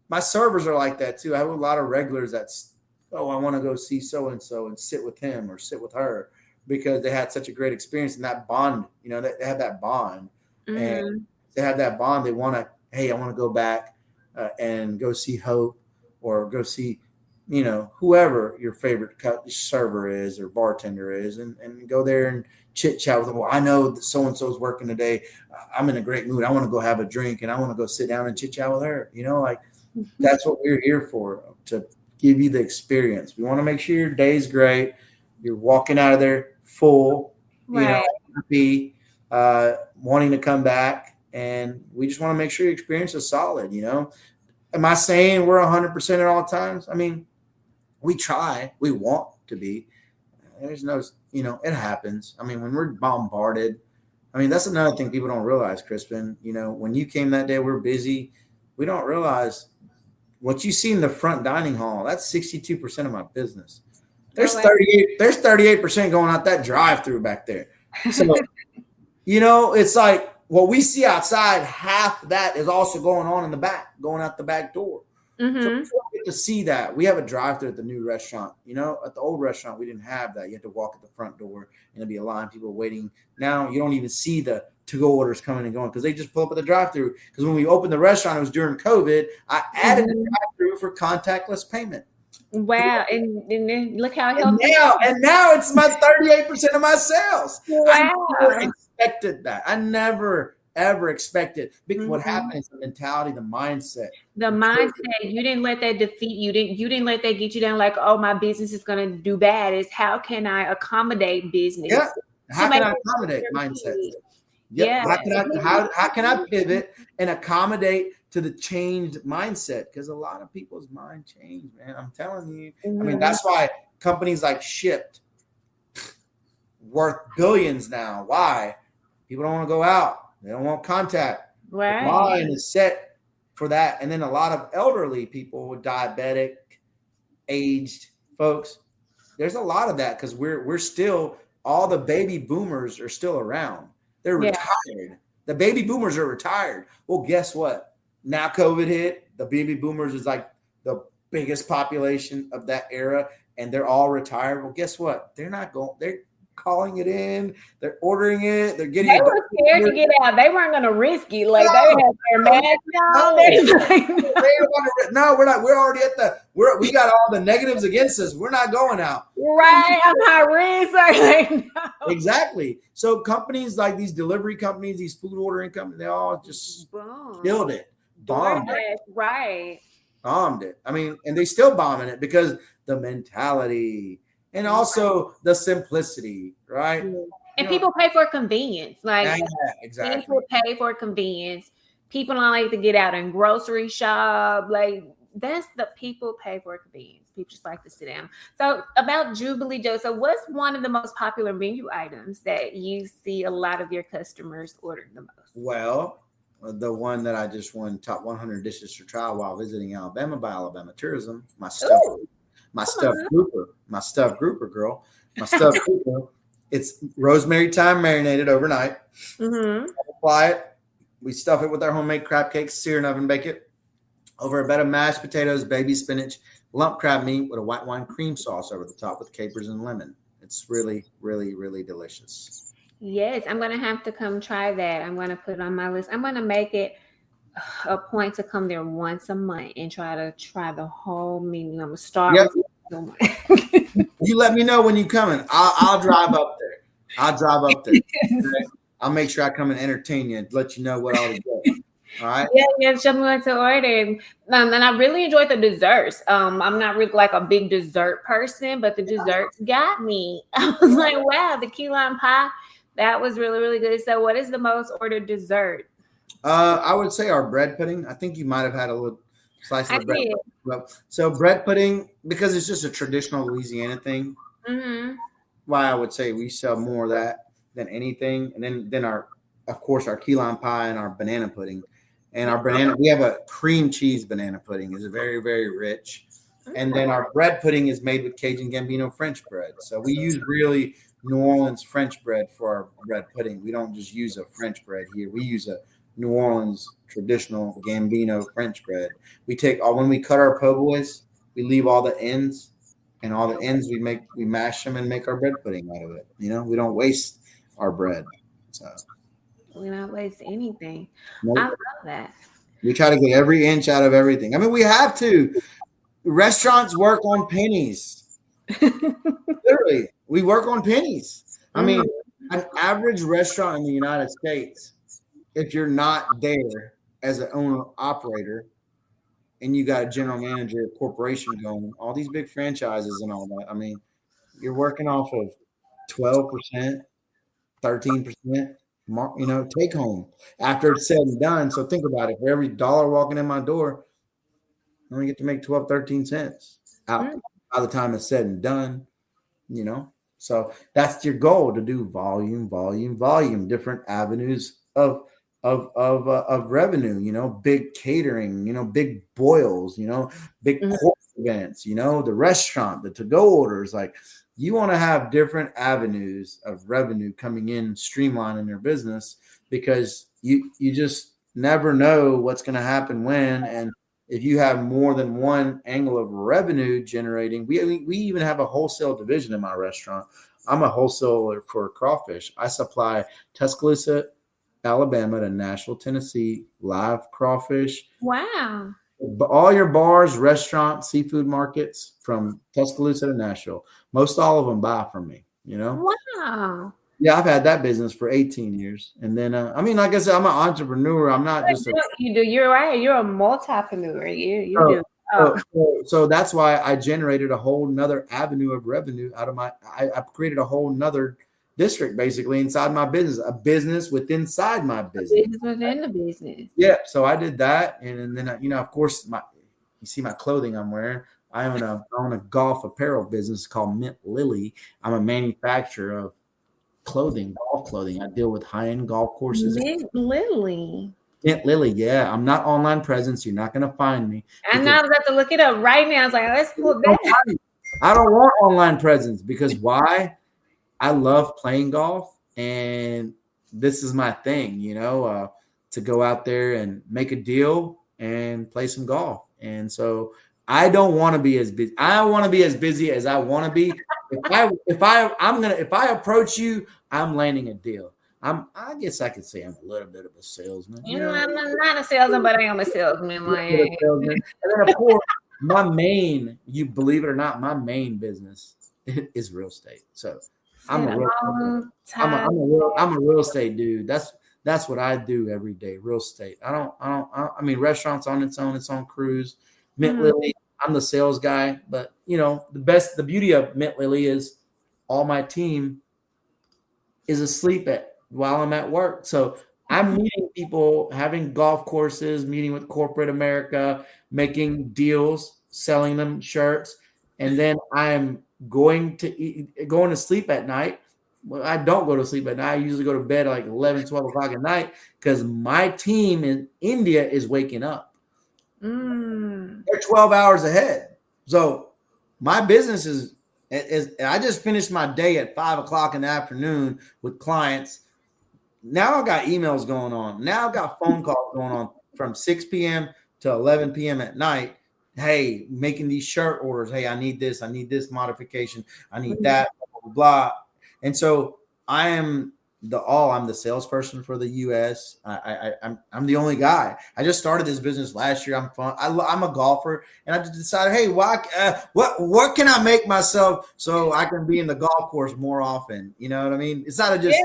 my servers are like that too. I have a lot of regulars that's, I want to go see so-and-so and sit with him or sit with her because they had such a great experience, and that bond, they have that bond, and they have that bond. They want to, hey, I want to go back and go see Hope or go see, whoever your favorite server is or bartender is, and go there and chit chat with them. Well, I know that so-and-so is working today. I'm in a great mood. I want to go have a drink and I want to go sit down and chit chat with her. That's what we're here for, to give you the experience. We want to make sure your day's great. You're walking out of there full, happy, wanting to come back. And we just want to make sure your experience is solid. Am I saying we're 100% at all times? I mean, we try, we want to be. There's no, it happens. I mean, when we're bombarded, that's another thing people don't realize, Crispin. When you came that day, we're busy. We don't realize what you see in the front dining hall. That's 62% of my business. There's 38% going out that drive-through back there. So, it's like what we see outside, half that is also going on in the back, going out the back door. So we don't get to see that. We have a drive-through at the new restaurant. At the old restaurant, we didn't have that. You had to walk at the front door and there'd be a line of people waiting. Now you don't even see the to-go orders coming and going because they just pull up at the drive-through. Because when we opened the restaurant, it was during COVID. I added the drive-through for contactless payment. Wow. And then look how healthy. And now it's my 38% of my sales. Wow. I never expected that. I never ever expected, because what happened is the mentality, the mindset. You didn't let that defeat you. You didn't let that get you down like, oh, my business is going to do bad. It's how can I accommodate business? Yeah. How can I accommodate mindset? Yeah. How can I pivot and accommodate to the changed mindset? Because a lot of people's mind changed, man. I'm telling you. That's why companies like Shipt worth billions now. Why? People don't want to go out. They don't want contact. Right. The mind is set for that. And then a lot of elderly people, diabetic, aged folks, there's a lot of that because we're still, all the baby boomers are still around. They're retired. The baby boomers are retired. Well, guess what? Now COVID hit. The baby boomers is like the biggest population of that era, and they're all retired. Well, guess what? They're not going. They're calling it in. They're ordering it. They're getting. They were scared to get out. They weren't going to risk it. Like they had their mask on. No, we're not. We're already at the. We got all the negatives against us. We're not going out. Right. I'm not risk. No. Exactly. So companies like these delivery companies, these food ordering companies, they all just killed it. Bombed it. Right. Bombed it. And they still bombing it because the mentality and also the simplicity, right? And people pay for convenience. Like exactly. people pay for convenience people don't like to get out and grocery shop. Like, that's the people pay for convenience. People just like to sit down. So about Jubilee Joe, so what's one of the most popular menu items that you see a lot of your customers order the most? Well, the one that I just won top 100 dishes to try while visiting Alabama by Alabama Tourism, my stuffed grouper, girl, my stuffed grouper. It's rosemary thyme marinated overnight. Mm-hmm. Apply it. We stuff it with our homemade crab cakes, sear and oven bake it over a bed of mashed potatoes, baby spinach, lump crab meat with a white wine cream sauce over the top with capers and lemon. It's really, really, really delicious. Yes, I'm going to have to come try that. I'm going to put it on my list. I'm going to make it a point to come there once a month and try the whole menu. I'm going to start with You let me know when you're coming. I'll drive up there. Okay? I'll make sure I come and entertain you and let you know what all to do. All right. Yeah, show me what to order. And I really enjoyed the desserts. I'm not really like a big dessert person, but the desserts got me. I was like, wow, the key lime pie, that was really, really good. So what is the most ordered dessert? I would say our bread pudding. I think you might have had a little slice of bread. So bread pudding, because it's just a traditional Louisiana thing. Mm-hmm. Why I would say we sell more of that than anything. And then our key lime pie and our banana pudding. And our banana, we have a cream cheese banana pudding. It's very, very rich. And then our bread pudding is made with Cajun Gambino French bread. So we use really New Orleans French bread for our bread pudding. We don't just use a French bread here. We use a New Orleans traditional Gambino French bread. We take when we cut our po' boys, we leave all the ends, and all the ends we mash them and make our bread pudding out of it. We don't waste our bread. So we don't waste anything. Nope. I love that. We try to get every inch out of everything. I mean, we have to. Restaurants work on pennies. Literally, we work on pennies. I mean, an average restaurant in the United States, if you're not there as an owner operator and you got a general manager, a corporation going, all these big franchises and all that, I mean, you're working off of 12%, 13%, take home after it's said and done. So think about it. For every dollar walking in my door, I only get to make 12, 13 cents out by the time it's said and done, So that's your goal, to do volume, different avenues of revenue, big catering, big boils, big course events, the restaurant, the to-go orders. Like, you want to have different avenues of revenue coming in, streamlining your business, because you just never know what's going to happen when. And if you have more than one angle of revenue generating, we even have a wholesale division in my restaurant. I'm a wholesaler for crawfish. I supply Tuscaloosa, Alabama to Nashville, Tennessee, live crawfish. Wow. All your bars, restaurants, seafood markets from Tuscaloosa to Nashville. Most all of them buy from me, Wow. Yeah, I've had that business for 18 years. And then, like I said, I'm an entrepreneur. I'm not just you do. You're right. You're a multipreneur. You do. So that's why I generated a whole nother avenue of revenue out of I created a whole nother district basically inside my business, a business within my business. Within the business. Yeah. So I did that. And then, of course, you see my clothing I'm wearing. I own a golf apparel business called Mint Lily. I'm a manufacturer of golf clothing. I deal with high-end golf courses. Mint Lily, yeah. I'm not online presence. You're not going to find me. I know. I was about to look it up right now. I was like, let's pull that. I don't want online presence because why? I love playing golf, and this is my thing, to go out there and make a deal and play some golf. And so I don't want to be as busy. I want to be as busy as I want to be. If I approach you, I'm landing a deal. I guess I could say I'm a little bit of a salesman. I'm not a salesman, but I am a salesman. And then of course, you believe it or not, my main business is real estate. So I'm a real estate dude. That's what I do every day. Real estate. I mean, restaurants on its own cruise. Mint Lily, I'm the sales guy, but the beauty of Mint Lily is all my team is asleep while I'm at work. So I'm meeting people, having golf courses, meeting with corporate America, making deals, selling them shirts, and then I am going to sleep at night. Well, I don't go to sleep at night. I usually go to bed at like 11, 12 o'clock at night because my team in India is waking up. They're 12 hours ahead. So my business is I just finished my day at 5 o'clock in the afternoon with clients. Now I got emails going on. Now I got phone calls going on from 6 p.m. to 11 p.m. at night. Hey, making these shirt orders. Hey, I need this modification. I need that, blah, blah, blah. And so I'm the salesperson for the US. I'm the only guy. I just started this business last year. I'm fun. I'm a golfer, and I just decided, hey, what can I make myself so I can be in the golf course more often? You know what I mean? It's not just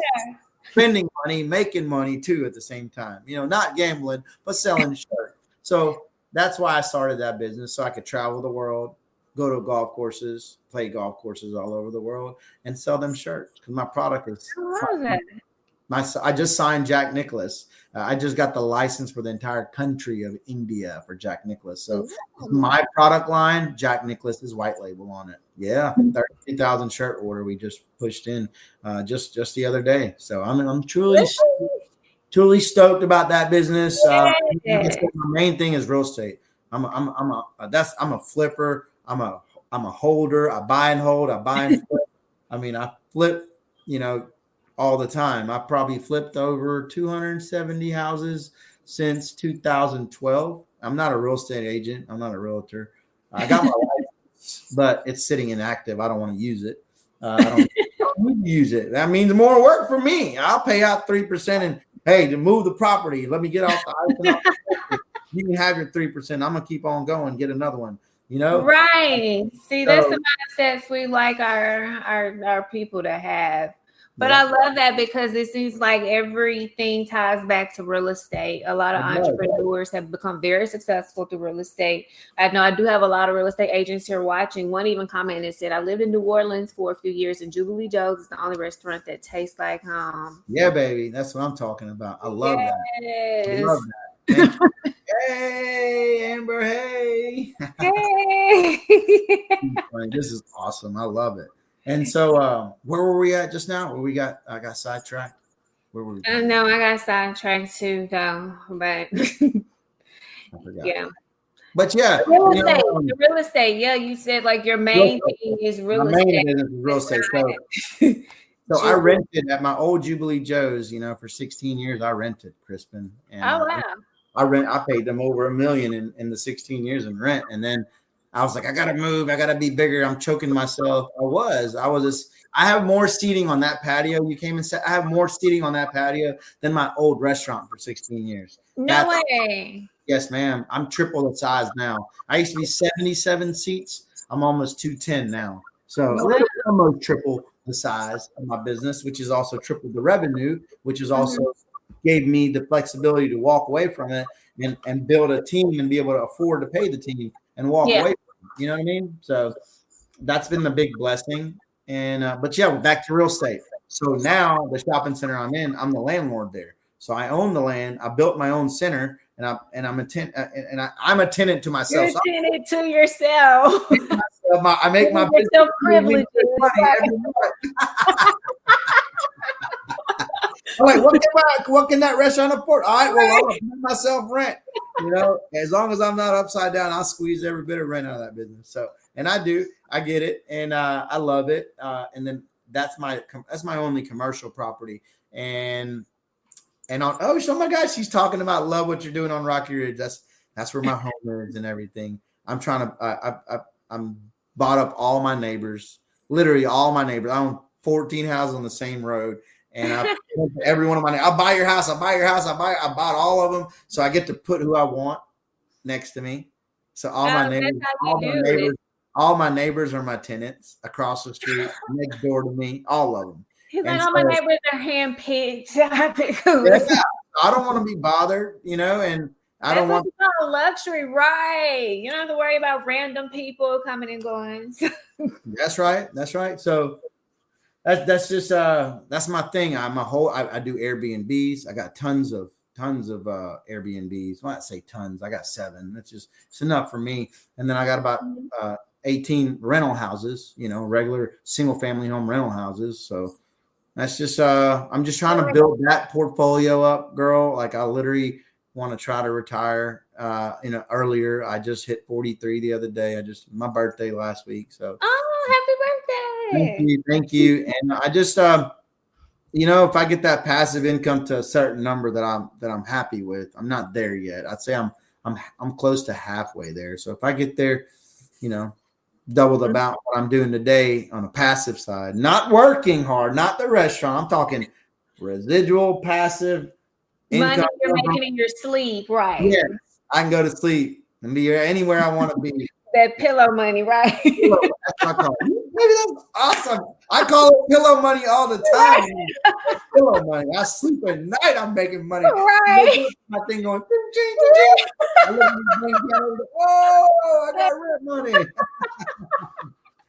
spending money, making money too at the same time. Not gambling, but selling shirts. So that's why I started that business, so I could travel the world, go to golf courses, play golf courses all over the world, and sell them shirts because my product is. I love that. I just signed Jack Nicklaus. I just got the license for the entire country of India for Jack Nicklaus. So my product line, Jack Nicklaus is white label on it. Yeah, 32,000 shirt order we just pushed in just the other day. So I'm truly stoked about that business. My main thing is real estate. I'm a flipper. I'm a holder. I buy and hold. I buy and flip. I mean, I flip, all the time. I probably flipped over 270 houses since 2012. I'm not a real estate agent. I'm not a realtor. I got my license, but it's sitting inactive. I don't want to use it. I don't need to use it. That means more work for me. I'll pay out 3% and hey, to move the property, let me get off the ice. You can have your 3%. I'm gonna keep on going, get another one. Right. See, that's the mindsets we like our people to have. But I love that because it seems like everything ties back to real estate. A lot of entrepreneurs have become very successful through real estate. I know I do have a lot of real estate agents here watching. One even commented and said, I lived in New Orleans for a few years, and Jubilee Joe's is the only restaurant that tastes like home. Yeah, baby. That's what I'm talking about. I love that. I love that. Hey, Amber. Hey. Hey. This is awesome. I love it. And so where were we at just now? I got sidetracked. Where were we? No, I got sidetracked too, though. But yeah. But yeah. The real estate. Yeah, you said like your main thing is real estate. My main business is real estate. So I rented at my old Jubilee Joe's, for 16 years. I rented, Crispin. And, wow. I paid them over $1 million in the 16 years in rent. And then I was like, I got to move. I got to be bigger. I'm choking myself. I have more seating on that patio. You came and said, I have more seating on that patio than my old restaurant for 16 years. No way. Yes, ma'am. I'm triple the size now. I used to be 77 seats. I'm almost 210 now. So almost triple the size of my business, which is also triple the revenue, which is also gave me the flexibility to walk away from it and build a team and be able to afford to pay the team and walk away from it. You know what I mean? So that's been the big blessing. And but yeah, back to real estate. So now the shopping center I'm in, I'm the landlord there. So I own the land. I built my own center, and I'm a tenant, and I'm a tenant to myself. You're a tenant to yourself. I make my business privileges. I'm like, what can that restaurant afford? All right, well, I'll pay myself rent. As long as I'm not upside down, I'll squeeze every bit of rent out of that business. So, and I get it, and I love it. And then that's my only commercial property. And oh my gosh, she's talking about love what you're doing on Rocky Ridge. That's where my home is and everything. I'm trying to. I'm bought up all my neighbors, literally all my neighbors. I own 14 houses on the same road. And every one of my, I'll buy your house. I bought all of them. So I get to put who I want next to me. So all my neighbors are my tenants across the street, next door to me, all of them. He's like, all my neighbors are handpicked. I don't want to be bothered, and I don't want luxury, right? You don't have to worry about random people coming and going. That's right. So that's just that's my thing. I do Airbnbs. I got tons of Airbnbs. Well, I say tons. I got 7. It's enough for me. And then I got about 18 rental houses, regular single family home rental houses. So that's just I'm just trying to build that portfolio up, girl. Like I literally want to try to retire earlier. I just hit 43 the other day. My birthday last week. So happy birthday. Thank you. And I just if I get that passive income to a certain number that I'm happy with, I'm not there yet. I'd say I'm close to halfway there. So if I get there, double the amount what I'm doing today on a passive side, not working hard, not the restaurant. I'm talking residual passive money income. you're making in your sleep, right? Yeah, I can go to sleep and be anywhere I want to be. That pillow money, right? Pillow, that's what I call it. Maybe that's awesome. I call it pillow money all the time. Pillow money. I sleep at night. I'm making money. Right. My thing going. Whoa! I got rent money.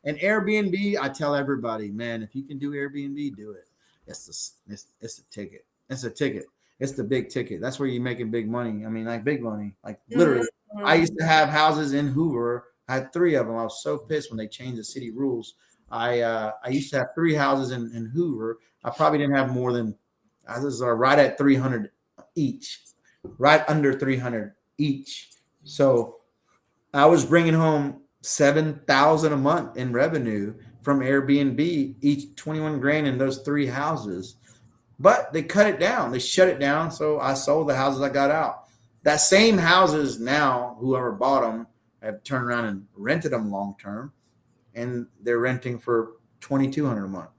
And Airbnb, I tell everybody, man, if you can do Airbnb, do it. It's a ticket. It's a ticket. It's the big ticket. That's where you're making big money. I mean, like big money. Like literally. I used to have houses in Hoover. I had 3 of them. I was so pissed when they changed the city rules. I used to have 3 houses in Hoover. I probably didn't have more than right at 300 each, right under 300 each. So I was bringing home $7,000 a month in revenue from Airbnb, each 21 grand in those 3 houses. But they cut it down. They shut it down. So I sold the houses I got out. That same houses now, whoever bought them, have turned around and rented them long term, and they're renting for $2,200 a month.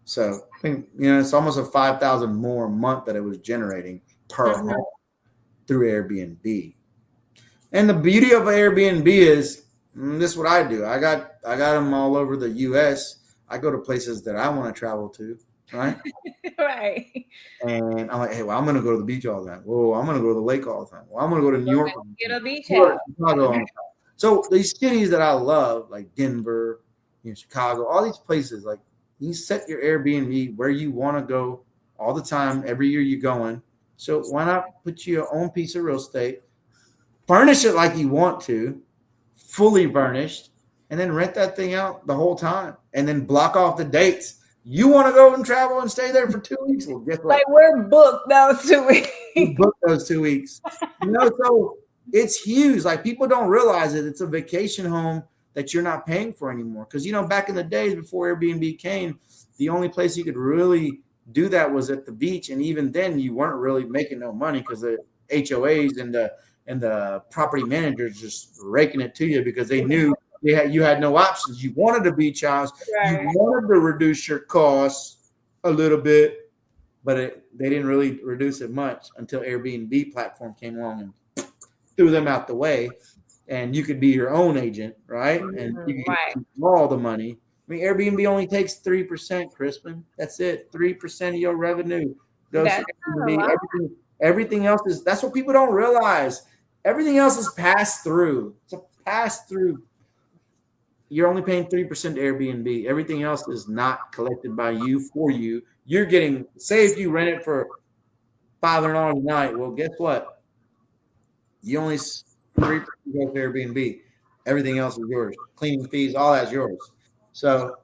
So I think it's almost a $5,000 more a month that it was generating per home through Airbnb. And the beauty of Airbnb is this is what I do. I got them all over the U.S. I go to places that I want to travel to, right? Right. And I'm like, hey, well, I'm going to go to the beach all the time. Whoa, I'm going to go to the lake all the time. Well, I'm going to go to New York. Get a beach house. So these cities that I love, like Denver, Chicago, all these places, like you set your Airbnb where you want to go all the time. Every year you're going. So why not put your own piece of real estate, furnish it like you want to, fully furnished, and then rent that thing out the whole time, and then block off the dates. You want to go and travel and stay there for 2 weeks? Well, guess what? Like we're booked those 2 weeks. We booked those 2 weeks. So it's huge. Like people don't realize it. It's a vacation home that you're not paying for anymore. Because back in the days before Airbnb came, the only place you could really do that was at the beach, and even then you weren't really making no money because the HOAs and the property managers just raking it to you because they knew you had no options. You wanted a beach house, right. You wanted to reduce your costs a little bit, but they didn't really reduce it much until Airbnb platform came along and threw them out the way, and you could be your own agent, right? And you can get all the money. I mean, Airbnb only takes 3%, Crispin. That's it. 3% of your revenue goes to Airbnb. Everything else is, that's what people don't realize. Everything else is passed through. It's a pass through. You're only paying 3% to Airbnb. Everything else is not collected by you for you. You're getting, say if you rent it for $500 a night, well, guess what? You only 3% go to Airbnb. Everything else is yours. Cleaning fees, all that's yours. So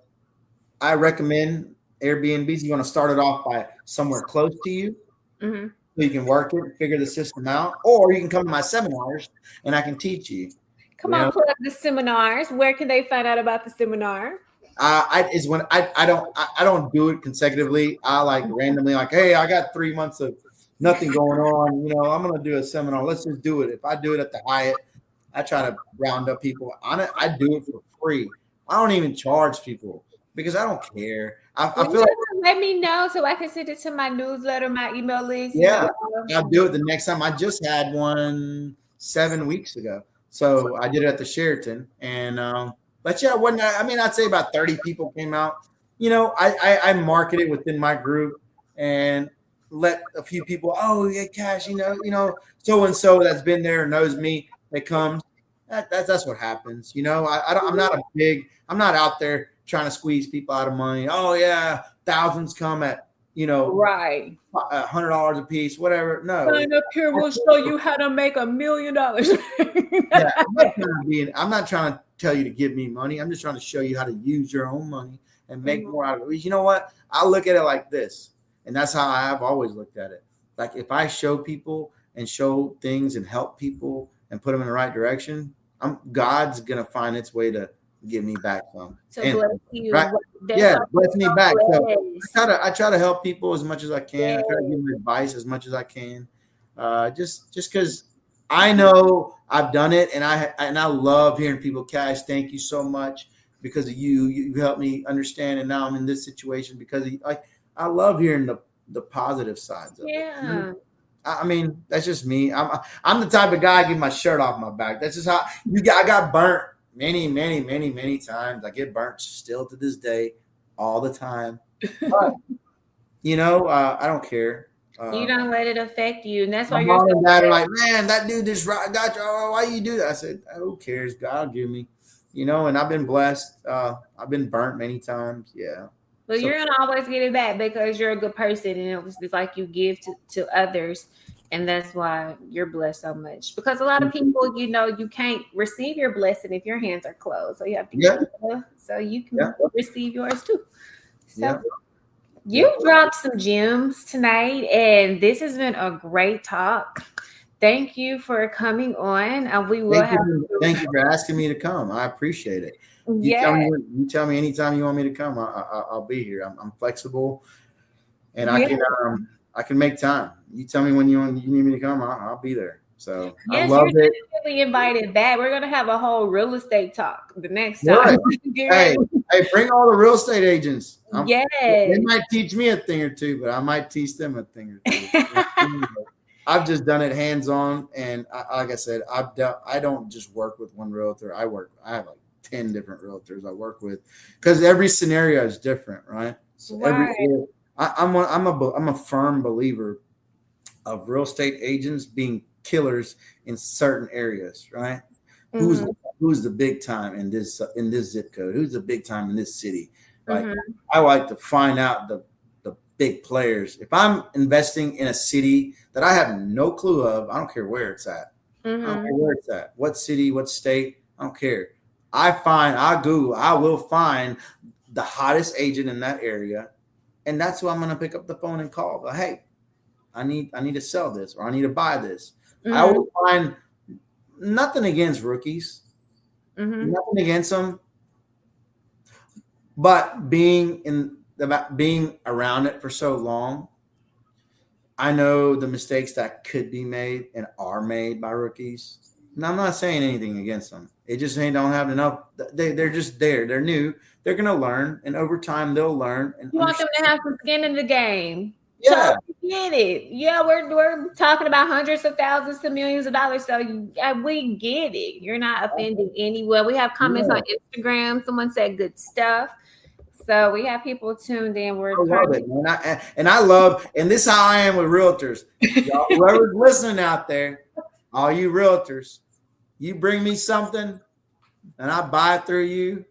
I recommend Airbnbs. You want to start it off by somewhere close to you. So you can work it, figure the system out, or you can come to my seminars and I can teach you. Come on, pull up the seminars. Where can they find out about the seminar? I don't do it consecutively. I like randomly, like, hey, I got 3 months of nothing going on. I'm gonna do a seminar. Let's just do it. If I do it at the Hyatt, I try to round up people. I do it for free. I don't even charge people because I don't care. I feel like let me know so I can send it to my newsletter, my email list. Yeah, I'll do it the next time. I just had one 7 weeks ago. So I did it at the Sheraton, and but yeah, I'd say about 30 people came out. I marketed within my group and let a few people. Oh yeah, Kash, so and so that's been there knows me. That comes. That's what happens. I'm not out there trying to squeeze people out of money. Oh yeah, thousands come at, right. $100 a piece, whatever. No, Sign up here, we'll show you how to make $1 million. yeah, I'm not trying to tell you to give me money. I'm just trying to show you how to use your own money and make more out of it. You know what? I look at it like this, and that's how I've always looked at it. Like if I show people and show things and help people and put them in the right direction, God's gonna find its way to give me back some. Bless you. Right? Yeah, bless me back. So I try to help people as much as I can. I try to give them advice as much as I can. Just because I know I've done it, and I love hearing people, Kash, thank you so much because of you. You helped me understand, and now I'm in this situation because I love hearing the positive sides of it. I mean, that's just me. I'm the type of guy I get my shirt off my back. That's just how I got burnt many, many, many, many times. I get burnt still to this day, all the time. But, I don't care. You don't let it affect you, and that's why my mom and dad are like, man, that dude just got you. Oh, why you do that? I said, who cares? God give me, and I've been blessed. I've been burnt many times. Yeah. But you're gonna always get it back because you're a good person, and it was just like you give to others, and that's why you're blessed so much. Because a lot of people, you can't receive your blessing if your hands are closed, so you have to give so you can receive yours too. So you dropped some gems tonight, and this has been a great talk. Thank you for coming on, and we will Thank you for asking me to come. I appreciate it. You tell me anytime you want me to come. I'll be here. I'm flexible, and I can make time. You tell me when you need me to come. I'll be there. So I love you're definitely invited back. We're gonna have a whole real estate talk the next time. Right. Hey, bring all the real estate agents. They might teach me a thing or two, but I might teach them a thing or two. I've just done it hands on, and like I said, I don't just work with one realtor. I have like 10 different realtors I work with because every scenario is different, right? So I'm a firm believer of real estate agents being killers in certain areas, right? Mm-hmm. Who's the big time in this zip code? Who's the big time in this city? Like I like to find out the big players. If I'm investing in a city that I have no clue of, I don't care where it's at. I don't care where it's at. What city, what state, I don't care. I will find the hottest agent in that area. And that's who I'm going to pick up the phone and call. But hey, I need to sell this or I need to buy this. I will find nothing against rookies, nothing against them. But being around it for so long, I know the mistakes that could be made and are made by rookies. And I'm not saying anything against them. It just they don't have enough. They're just there. They're new. They're going to learn. And over time, they'll learn. And you want them to have some skin in the game. Yeah. So get it. Yeah, we're talking about hundreds of thousands to millions of dollars. So we get it. You're not offending anyone. We have comments on Instagram. Someone said good stuff. So we have people tuned in. I love it, man. I love, and this is how I am with realtors. Y'all, whoever's listening out there, all you realtors, you bring me something and I buy it through you,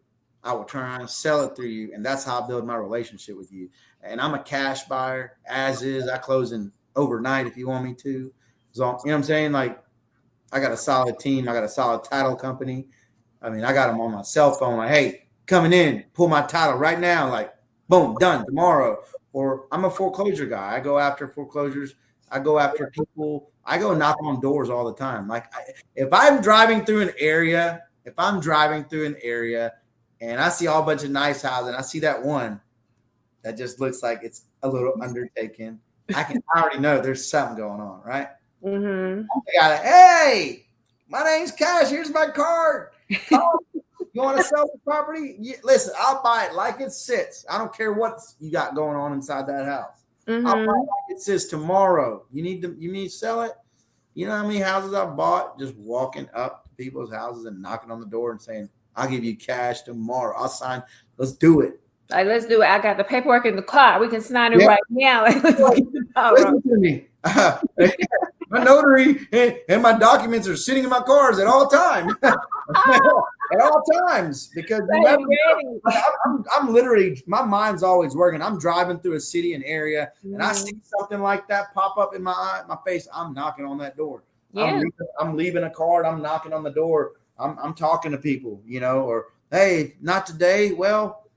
I will turn around and sell it through you. And that's how I build my relationship with you. And I'm a cash buyer, as is. I close in overnight if you want me to. So, you know what I'm saying? Like, I got a solid team. I got a solid title company. I mean, I got them on my cell phone. Like, hey, coming in, pull my title right now. Like, boom, done tomorrow. Or I'm a foreclosure guy. I go after foreclosures. I go after people. I go knock on doors all the time. Like, if I'm driving through an area, and I see a whole bunch of nice houses, and I see that one that just looks like it's a little undertaken, I already know there's something going on, right? I got hey, my name's Kash. Here's my card. Oh, you want to sell the property? Listen, I'll buy it like it sits. I don't care what you got going on inside that house. I'll buy it like it sits tomorrow. You need to sell it. You know how many houses I've bought just walking up to people's houses and knocking on the door and saying, I'll give you cash tomorrow. I'll sign. Let's do it. Like, let's do it. I got the paperwork in the car. We can sign it right now. Like, listen to me. My notary and my documents are sitting in my cars at all times. At all times, because I'm literally, my mind's always working. I'm driving through a city and area, and I see something like that pop up in my face. I'm knocking on that door. Yeah. I'm leaving a card. I'm knocking on the door. I'm talking to people, or hey, not today. Well,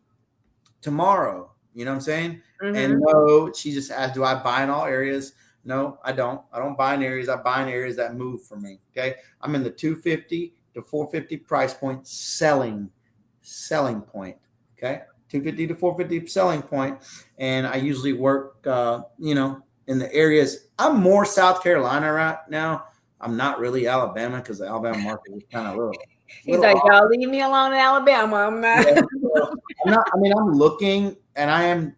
tomorrow. You know what I'm saying? And no, she just asked, do I buy in all areas? No, I don't. I don't buy in areas. I buy in areas that move for me. Okay, I'm in the 250 to 450 price point selling point. Okay, 250 to 450 selling point, and I usually work, in the areas. I'm more South Carolina right now. I'm not really Alabama because the Alabama market is kind of little. He's like, y'all leave me alone in Alabama. I'm not. Yeah, I'm not. I mean, I'm looking, and I'm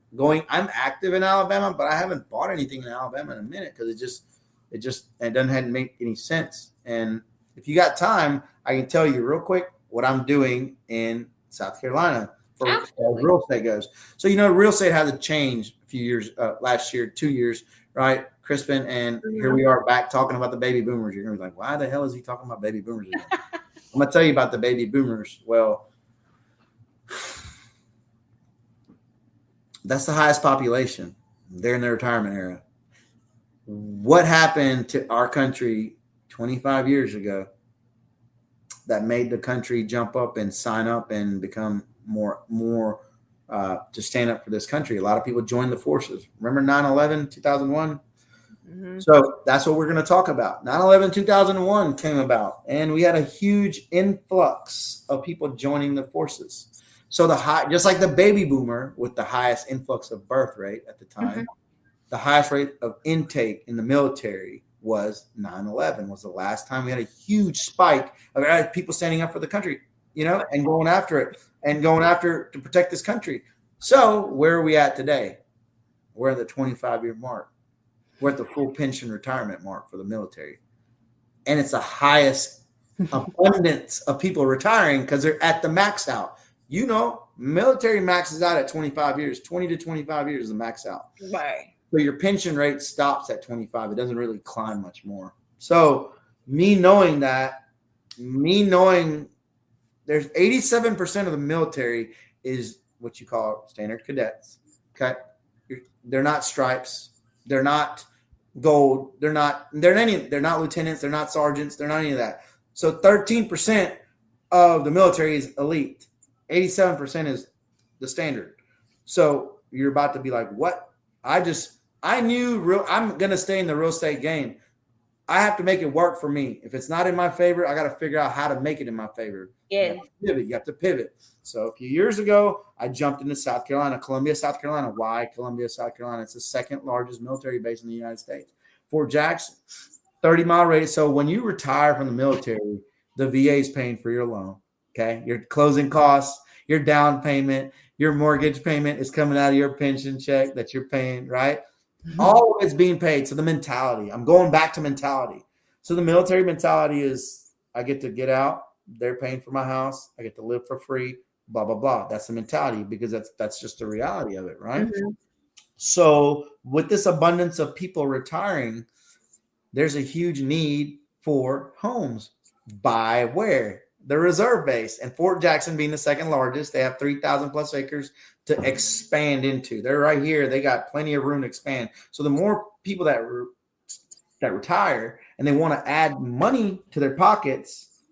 active in Alabama, but I haven't bought anything in Alabama in a minute because it doesn't make any sense. And if you got time, I can tell you real quick what I'm doing in South Carolina for as real estate goes. So, real estate has a change a few years, last year, 2 years, right? Crispin, and here we are back talking about the baby boomers. You're going to be like, why the hell is he talking about baby boomers again? I'm going to tell you about the baby boomers. Well, that's the highest population. They're in their retirement era. What happened to our country 25 years ago that made the country jump up and sign up and become more to stand up for this country? A lot of people joined the forces. Remember 9/11, 2001? So that's what we're going to talk about. 9/11, 2001 came about, and we had a huge influx of people joining the forces. So just like the baby boomer with the highest influx of birth rate at the time, the highest rate of intake in the military was 9/11, was the last time we had a huge spike of people standing up for the country, and going after it and going after to protect this country. So where are we at today? We're at the 25-year mark. We're at the full pension retirement mark for the military. And it's the highest abundance of people retiring because they're at the max out. Military maxes out at 25 years. 20 to 25 years is the max out. Right. So your pension rate stops at 25. It doesn't really climb much more. So me knowing there's 87% of the military is what you call standard cadets. Okay. They're not stripes. They're not gold. They're not lieutenants. They're not sergeants. They're not any of that. So 13% of the military is elite. 87% is the standard. So you're about to be like, what? I'm going to stay in the real estate game. I have to make it work for me. If it's not in my favor, I got to figure out how to make it in my favor. Yeah. You have to pivot. So a few years ago, I jumped into South Carolina, Columbia, South Carolina. Why Columbia, South Carolina? It's the second largest military base in the United States. Fort Jackson, 30-mile radius. So when you retire from the military, the VA is paying for your loan. Okay. Your closing costs, your down payment, your mortgage payment is coming out of your pension check that you're paying, right? All of it's being paid. So the mentality, I'm going back to mentality. So the military mentality is I get to get out. They're paying for my house. I get to live for free, blah, blah, blah. That's the mentality because that's just the reality of it, right? So with this abundance of people retiring, there's a huge need for homes. By where? The reserve base. And Fort Jackson being the second largest, they have 3,000 plus acres to expand into. They're right here. They got plenty of room to expand. So the more people that retire and they want to add money to their pockets,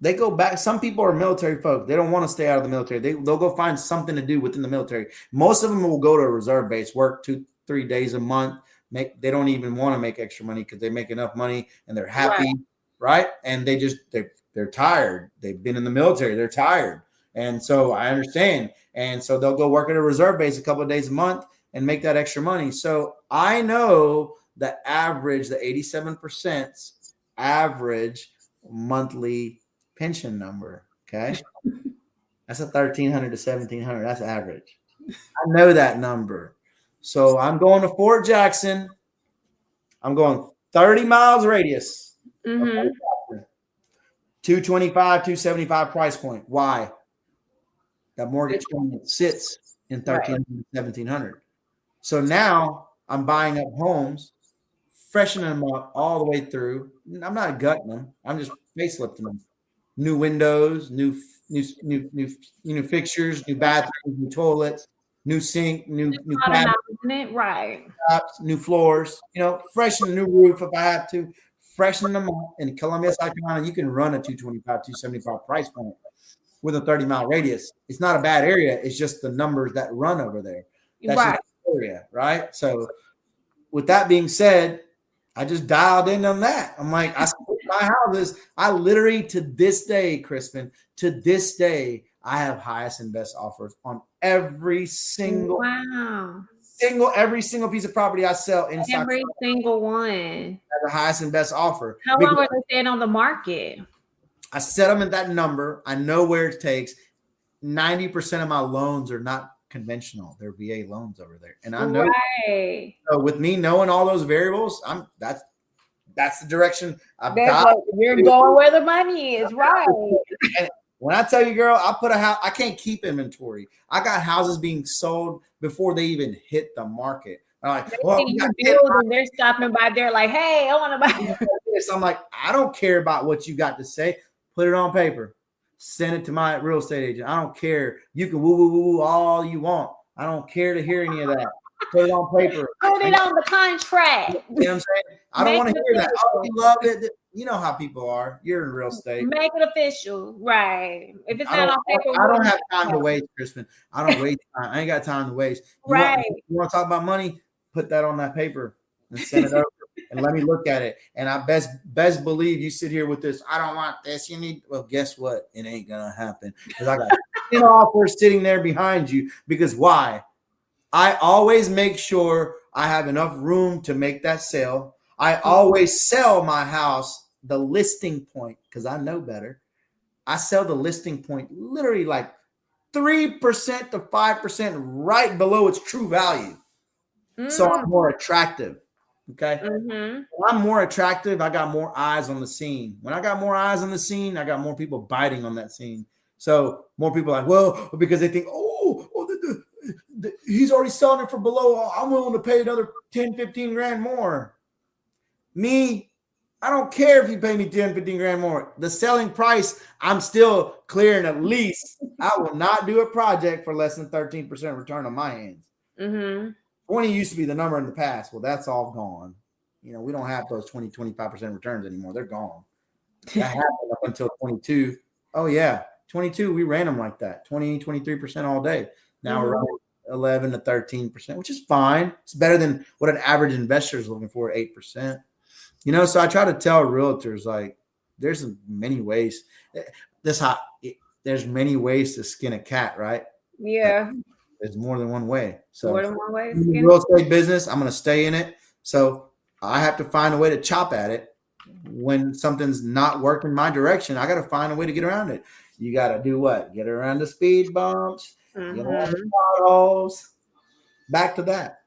they go back. Some people are military folk. They don't want to stay out of the military. They'll go find something to do within the military. Most of them will go to a reserve base, work 2-3 days a month. They don't even want to make extra money because they make enough money and they're happy, right? And they're tired. They've been in the military. They're tired. And so I understand. And so they'll go work at a reserve base a couple of days a month and make that extra money. So I know the 87% average monthly pension number. Okay. That's a $1,300 to $1,700. That's average. I know that number. So I'm going to Fort Jackson. I'm going 30 miles radius. 225, 275 price point. Why? That mortgage payment sits in $1,300 to $1,700. So now I'm buying up homes freshening them up all the way through. I'm not gutting them. I'm just facelifting them. New windows, new fixtures, new bathrooms, new toilets, new sink, new cabinets, right? New floors. Freshen the new roof if I have to. Freshen them up. In Columbia, South Carolina, you can run a 225, 275 price point with a 30-mile radius. It's not a bad area. It's just the numbers that run over there. That's right. just the area, right? So with that being said, I just dialed in on that. I'm like, I split my houses. I literally, to this day, Crispin, I have highest and best offers on every single piece of property I sell inside. Every single one. The highest and best offer. How long are they staying on the market? I set them at that number. I know where it takes. 90% of my loans are not conventional. They're VA loans over there. And I know so with me knowing all those variables, that's the direction you're going where the money is, right? And when I tell you, girl, I put a house, I can't keep inventory. I got houses being sold before they even hit the market. I'm like, they're stopping by there like, hey, I want to buy this. I'm like, I don't care about what you got to say. Put it on paper. Send it to my real estate agent. I don't care. You can woo all you want. I don't care to hear any of that. Put it on paper. Put it on the contract. You know what I'm saying? I don't want to hear that. Oh, you love it. You know how people are. You're in real estate. Make it official. Right. If it's not on paper. I don't have time to waste, Crispin. I don't waste time. I ain't got time to waste. You want to talk about money? Put that on that paper and send it over and let me look at it. And I best believe you sit here with this. I don't want this. You need. Well, guess what? It ain't gonna happen because I got 10 offers sitting there behind you. Because why? I always make sure I have enough room to make that sale. I always sell my house the listing point because I know better. I sell the listing point literally like 3% to 5% right below its true value. So I'm more attractive. Okay. When I'm more attractive, I got more eyes on the scene. When I got more eyes on the scene, I got more people biting on that scene. So more people are like, well, because they think, he's already selling it for below. I'm willing to pay another 10, 15 grand more. Me, I don't care if you pay me 10, 15 grand more. The selling price, I'm still clearing at least. I will not do a project for less than 13% return on my hands. 20 used to be the number in the past. Well, that's all gone. We don't have those 20, 25% returns anymore. They're gone. That happened up until 22. Oh, yeah. 22, we ran them like that. 20, 23% all day. Now we're running 11 to 13%, which is fine. It's better than what an average investor is looking for, 8%. So I try to tell realtors, like, there's many ways. There's many ways to skin a cat, right? Yeah. There's more than one way. So more than one way. Real estate business, I'm going to stay in it. So I have to find a way to chop at it. When something's not working my direction, I got to find a way to get around it. You got to do what? Get around the speed bumps, get around the potholes. Back to that.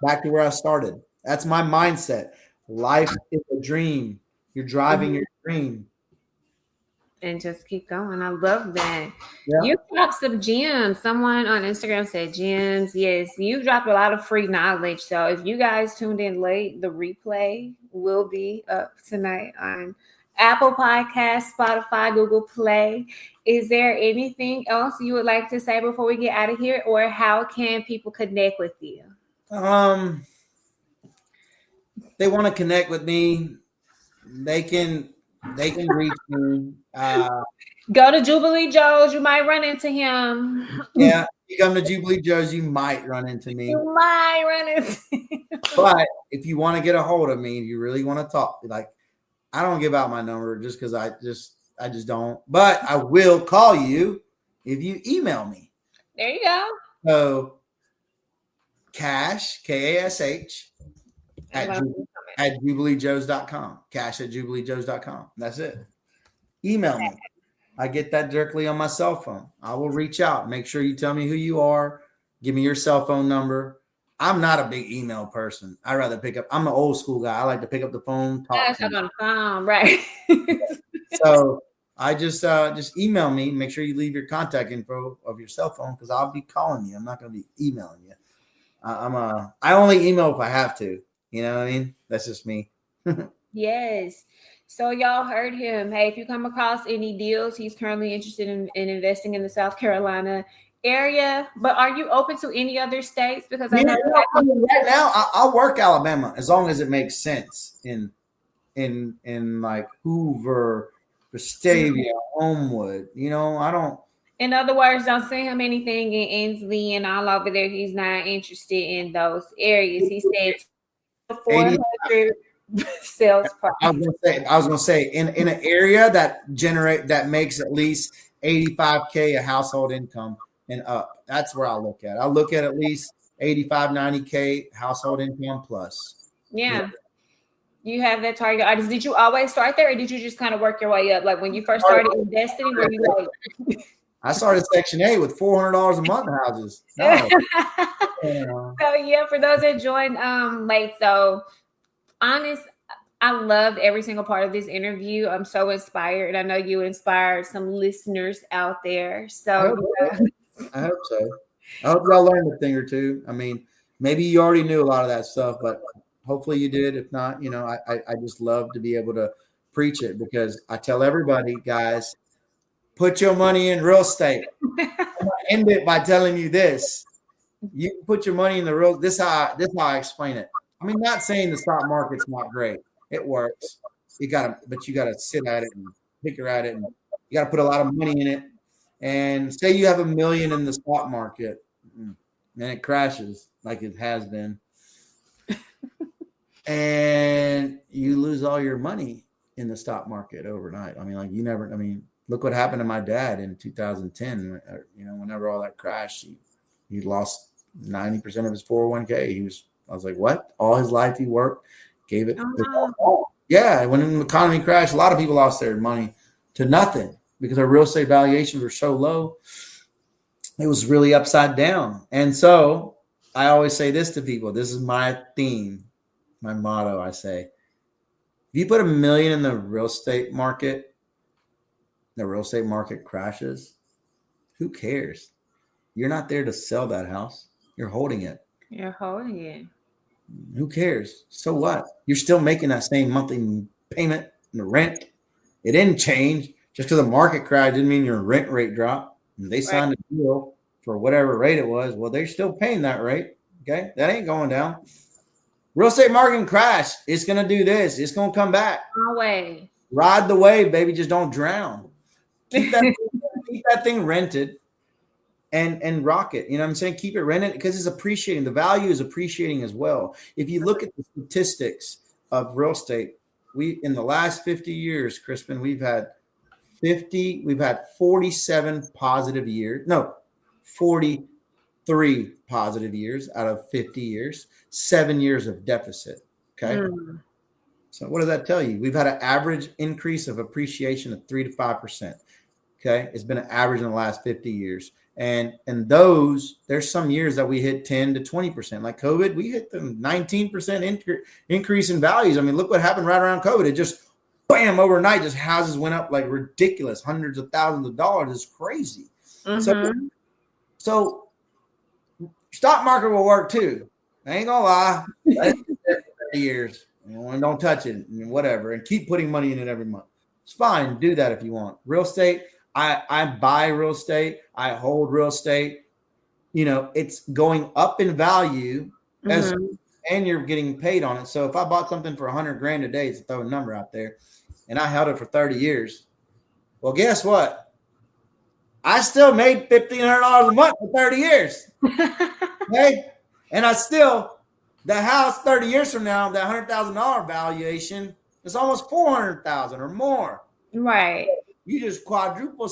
Back to where I started. That's my mindset. Life is a dream. You're driving your dream. And just keep going. I love that. Yeah. You dropped some gems. Someone on Instagram said gems. Yes, you dropped a lot of free knowledge. So if you guys tuned in late, the replay will be up tonight on Apple Podcast, Spotify, Google Play. Is there anything else you would like to say before we get out of here? Or how can people connect with you? They want to connect with me. They can reach me. Go to Jubilee Joe's. You might run into him. Yeah, you come to Jubilee Joe's, you might run into me. You might run into him. But if you want to get a hold of me, if you really want to talk, like, I don't give out my number just because I just don't. But I will call you if you email me. There you go. So Kash, Kash, at jubileejoes.com. Kash at jubileejoes.com. That's it. Email me. I get that directly on my cell phone. I will reach out. Make sure you tell me who you are. Give me your cell phone number. I'm not a big email person. I rather pick up. I'm an old school guy. I like to pick up the phone. Talk on the phone, right? So I just email me. Make sure you leave your contact info of your cell phone because I'll be calling you. I'm not going to be emailing you. I only email if I have to. You know what I mean? That's just me. Yes. So y'all heard him. Hey, if you come across any deals, he's currently interested in investing in the South Carolina area. But are you open to any other states? Because I Yeah, know I mean, right now I'll work Alabama as long as it makes sense in like Hoover, Vestavia, Homewood. I don't. in other words, don't send him anything in Inslee and all over there. He's not interested in those areas. He said 80. 400 sales price. I was gonna say in an area that makes at least 85K a household income and up. That's where I'll look at. I'll look at least 85, 90K household income plus. Yeah. You have that target audience. Did you always start there, or did you just kind of work your way up? Like when you first started investing, were you like? I started Section 8 with $400 a month houses. No. So yeah, for those that joined late, so honest, I loved every single part of this interview. I'm so inspired. I know you inspired some listeners out there. So I hope so. I hope y'all learned a thing or two. I mean, maybe you already knew a lot of that stuff, but hopefully you did. If not, I just love to be able to preach it because I tell everybody, guys, put your money in real estate. I'm gonna end it by telling you this. You can put your money in the real. This is how I explain it. I mean, not saying the stock market's not great. It works. But you gotta sit at it and picker at it, and you gotta put a lot of money in it. And say you have $1 million in the stock market, and it crashes like it has been, and you lose all your money in the stock market overnight. I mean, like look what happened to my dad in 2010. Whenever all that crashed, he lost 90% of his 401k. I was like, what? All his life he worked, gave it. Yeah, when the economy crashed, a lot of people lost their money to nothing because our real estate valuations were so low. It was really upside down. And so I always say this to people. This is my theme, my motto. I say, if you put $1 million in the real estate market crashes, who cares? You're not there to sell that house. You're holding it. You're holding it. Who cares? So what? You're still making that same monthly payment and the rent. It didn't change. Just because the market crashed didn't mean your rent rate dropped. And they signed a deal for whatever rate it was. Well, they're still paying that rate. Okay? That ain't going down. Real estate market crash. It's going to do this. It's going to come back. Always. Ride the wave, baby. Just don't drown. Keep that thing rented. And rock it. You know what I'm saying? Keep it rented because it's appreciating. The value is appreciating as well. If you look at the statistics of real estate, in the last 50 years, Crispin, we've had 47 positive years. No, 43 positive years out of 50 years, 7 years of deficit. Okay. So what does that tell you? We've had an average increase of appreciation of 3 to 5%. Okay. It's been an average in the last 50 years. And there's some years that we hit 10 to 20%. Like COVID, we hit the 19% increase in values. I mean, look what happened right around COVID. It just, bam, overnight, just houses went up like ridiculous, hundreds of thousands of dollars. It's crazy. Mm-hmm. So stock market will work too. I ain't gonna lie. 30 years. Don't touch it and whatever. And keep putting money in it every month. It's fine. Do that if you want. Real estate. I buy real estate. I hold real estate. It's going up in value and you're getting paid on it. So if I bought something for $100,000 a day, to throw a number out there, and I held it for 30 years, well, guess what? I still made $1,500 a month for 30 years. Okay. And the house 30 years from now, that $100,000 valuation is almost $400,000 or more. Right. You just quadruple,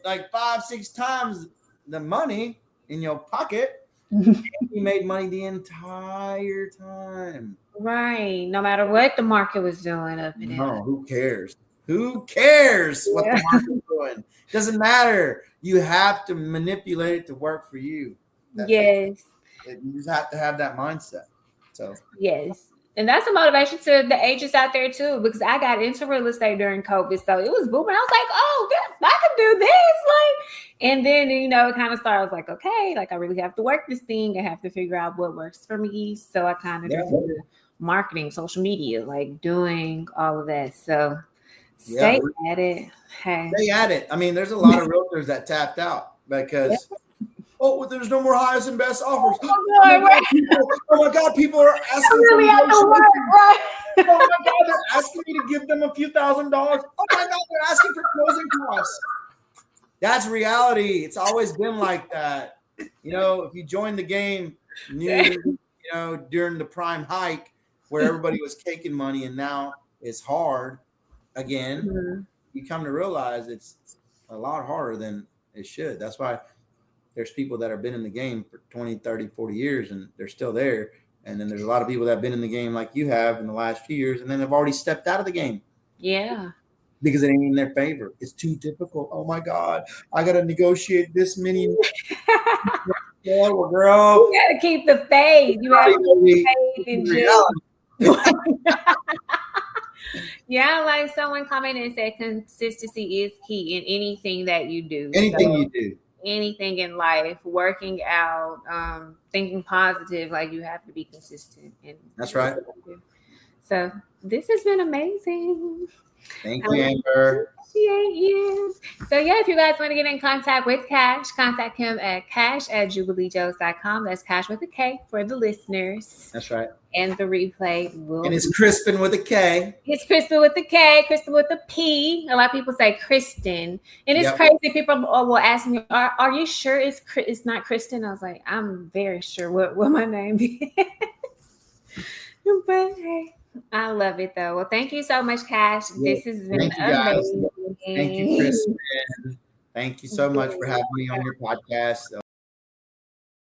like 5-6 times the money in your pocket. You made money the entire time. Right. No matter what the market was doing up in No, who cares? Who cares what the market's doing? Doesn't matter. You have to manipulate it to work for you. Yes. You just have to have that mindset. So yes. And that's a motivation to the agents out there too, because I got into real estate during COVID. So it was booming. I was like, oh, I can do this. Like, and then, you know, it kind of started. I was like, okay, like I really have to work this thing. I have to figure out what works for me. So I kind of just did marketing, social media, like doing all of that. So stay at it. Hey. Stay at it. I mean, there's a lot of realtors that tapped out because there's no more highest and best offers. Oh my God, people are asking really for have to work, right? Oh my God, they're asking me to give them a few $1,000s. Oh my God, they're asking for closing costs. That's reality. It's always been like that. You know, if you joined the game during the prime hike where everybody was caking money and now it's hard again, you come to realize it's a lot harder than it should. That's why there's people that have been in the game for 20, 30, 40 years and they're still there. And then there's a lot of people that have been in the game like you have in the last few years and then they've already stepped out of the game. Yeah. Because it ain't in their favor. It's too difficult. Oh my God. I got to negotiate this many. Girl. You got to keep the faith. You have to keep faith in reality. Yeah, like someone commented and said consistency is key in anything that you do. You do. Anything in life, working out, thinking positive, like you have to be consistent. That's right. So this has been amazing. Thank you, Amber. Appreciate you. So yeah, if you guys want to get in contact with Kash, contact him at kash@jubileejoes.com. That's Kash with a K for the listeners. That's right. And the replay will. And it's Crispin with a K. It's Crispin with a K, Kristen with a P. A lot of people say Kristen. And it's crazy. People will ask me, are you sure it's not Kristen? I was like, I'm very sure what my name is. But hey, I love it though. Well, thank you so much, Kash. This has been amazing. Thank you, Crispin. Thank you so much for having me on your podcast.